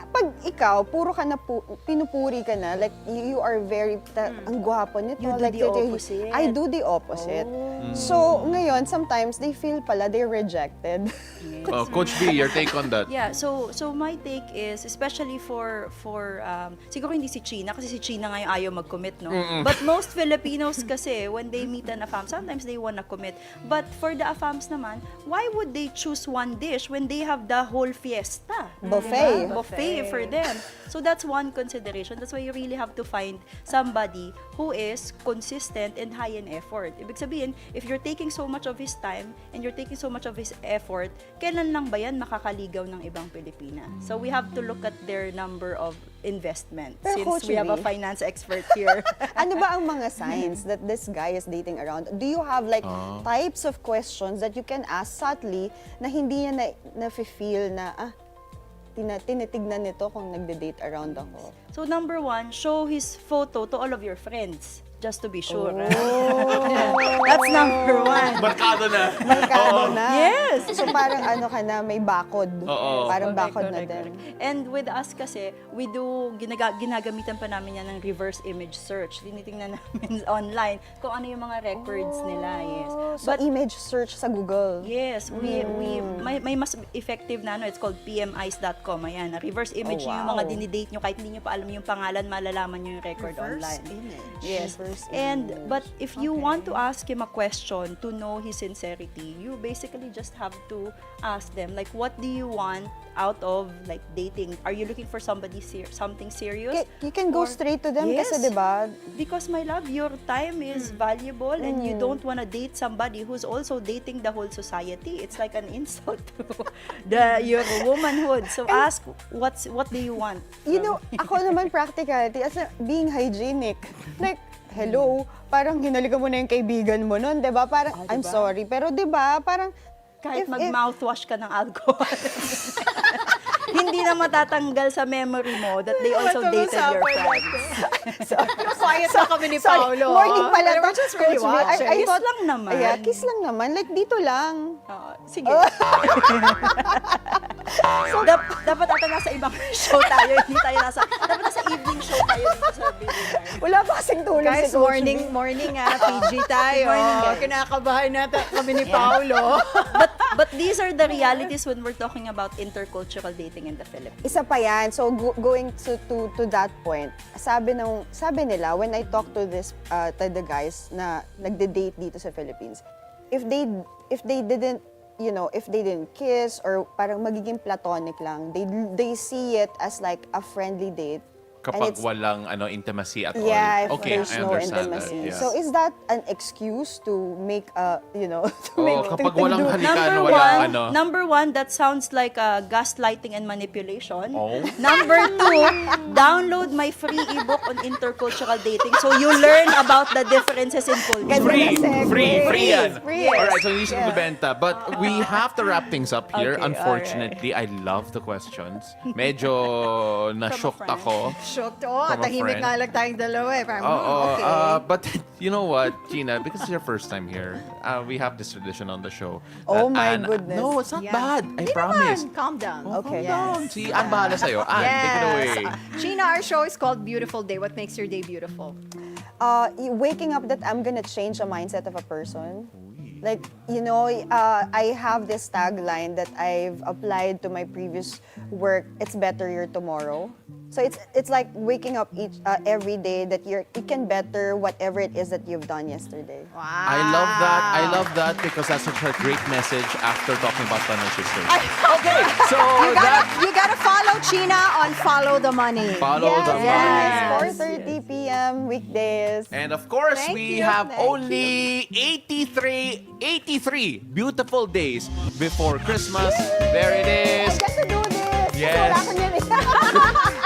pag ikaw, puro ka na pinupuri ka na, like, you are very, ang gwapo nito. You do like, the opposite. I do the opposite. So, ngayon, sometimes, they feel pala they're rejected. Coach B, your take on that? Yeah, so my take is, especially for siguro hindi si China, kasi si China ngayon ayaw mag-commit, no? But most Filipinos kasi, when they meet an AFAM, sometimes they wanna commit. But for the AFAMs naman, why would they choose one dish when they have the whole fiesta? Buffet. Diba? Buffet for them. So that's one consideration. That's why you really have to find somebody who is consistent and high in effort. Ibig sabihin, if you're taking so much of his time and you're taking so much of his effort, kailan lang ba yan makakaligaw ng ibang Pilipina? So we have to look at their number of investment Pero since Coach we have a V, finance expert here. ano ba ang mga signs that this guy is dating around? Do you have like types of questions that you can ask subtly na hindi niya na-feel na, tinitignan nito kung nagde-date around ako? So number one, show his photo to all of your friends. Just to be sure. That's number one. Barkado na. Markado na. Yes. So parang ka na, may bakod. Oo. Parang Correct, bakod na correct, din. correct. And with us kasi, we do, ginagamitan pa namin yan ng reverse image search. Tinitingnan namin online kung ano yung mga records nila. Yes. So image search sa Google. Yes, may mas effective na it's called pmis.com. Ayan, reverse image nyo yung mga dinidate nyo kahit hindi nyo pa alam yung pangalan, malalaman nyo yung record online. image. Yes. But if you want to ask him a question to know his sincerity, you basically just have to ask them like, what do you want out of like dating? Are you looking for somebody something serious? You can go Or- straight to them Yes. kasi 'di ba? Because my love, your time is valuable and you don't want to date somebody who's also dating the whole society. It's like an insult to your womanhood. So ask what do you want? You know, ako naman practicality as being hygienic. Like, hello, parang hinalikan mo na yung kaibigan mo nun, 'di ba? Parang I'm diba? sorry, pero 'di ba? Parang Kahit if- mag-mouthwash ka ng alcohol. Hindi na matatanggal sa memory mo that they also dated your friends. Quiet na kami ni Paolo. Morning pala Pero to, we're just really Coach V. watching. I Kiss thought- lang naman. Yeah, kiss lang naman. Like, dito lang. Sige. So, dapat ata nasa ibang show tayo. Hindi tayo dapat nasa evening show tayo dito sa Bilyonaryo. Wala pa kasing tulong Guys, si Coach V. morning PG tayo. Morning, guys. Kinakabahan natin kami ni Paolo. But these are the realities when we're talking about intercultural dating in the Philippines. Isa pa yan. So, going to that point, sabi nila, when I talk to the guys na nagde-date dito sa Philippines, if they didn't kiss or parang magiging platonic lang, they see it as like a friendly date. And Kapag it's- walang intimacy at Yeah, all. if there's no intimacy. So is that an excuse to make kapag walang halikan, walang Number one, that sounds like gaslighting and manipulation. Oh. Number two, download my free ebook on intercultural dating so you learn about the differences in culture. Free yan. Free. Alright, so hindi siya bibenta. But we have to wrap things up here. Okay, Unfortunately, I love the questions. Medyo na-shocked ako. shook. Oh, From a tahimik friend. nga lang tayong dalawa eh. Parang, okay. But you know what, Gina, because it's your first time here, we have this tradition on the show. Oh that my Ann- goodness. No, it's not Yeah. bad. I Hindi promise. naman. Calm down. Okay. Calm down. Si Ann bahala sa'yo. Ann, take it away. Sheena, our show is called Beautiful Day. What makes your day beautiful? Waking up that I'm gonna change the mindset of a person. Like, you know, I have this tagline that I've applied to my previous work. It's better your tomorrow. So it's like waking up every day that you can better whatever it is that you've done yesterday. Wow. I love that. I love that because that's such a great message after talking about Tunnel Sisters. Okay, so You gotta follow Sheena on Follow the Money. follow the money. Yes, 4:30 p.m. weekdays. And of course, Thank we you, have thank only 83 beautiful days before Christmas. There it is. I get to do this. Kasi Yes. wala ko niyan eh.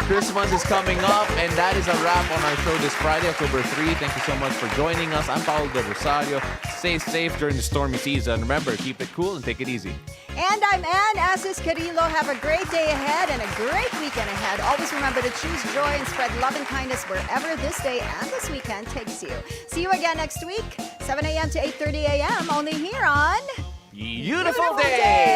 Christmas is coming up, and that is a wrap on our show this Friday, October 3. Thank you so much for joining us. I'm Paolo de Rosario. Stay safe during the stormy season. Remember, keep it cool and take it easy. And I'm Ann, Asis-Carilo. Have a great day ahead and a great weekend ahead. Always remember to choose joy and spread love and kindness wherever this day and this weekend takes you. See you again next week, 7 a.m. to 8:30 a.m. only here on Beautiful day!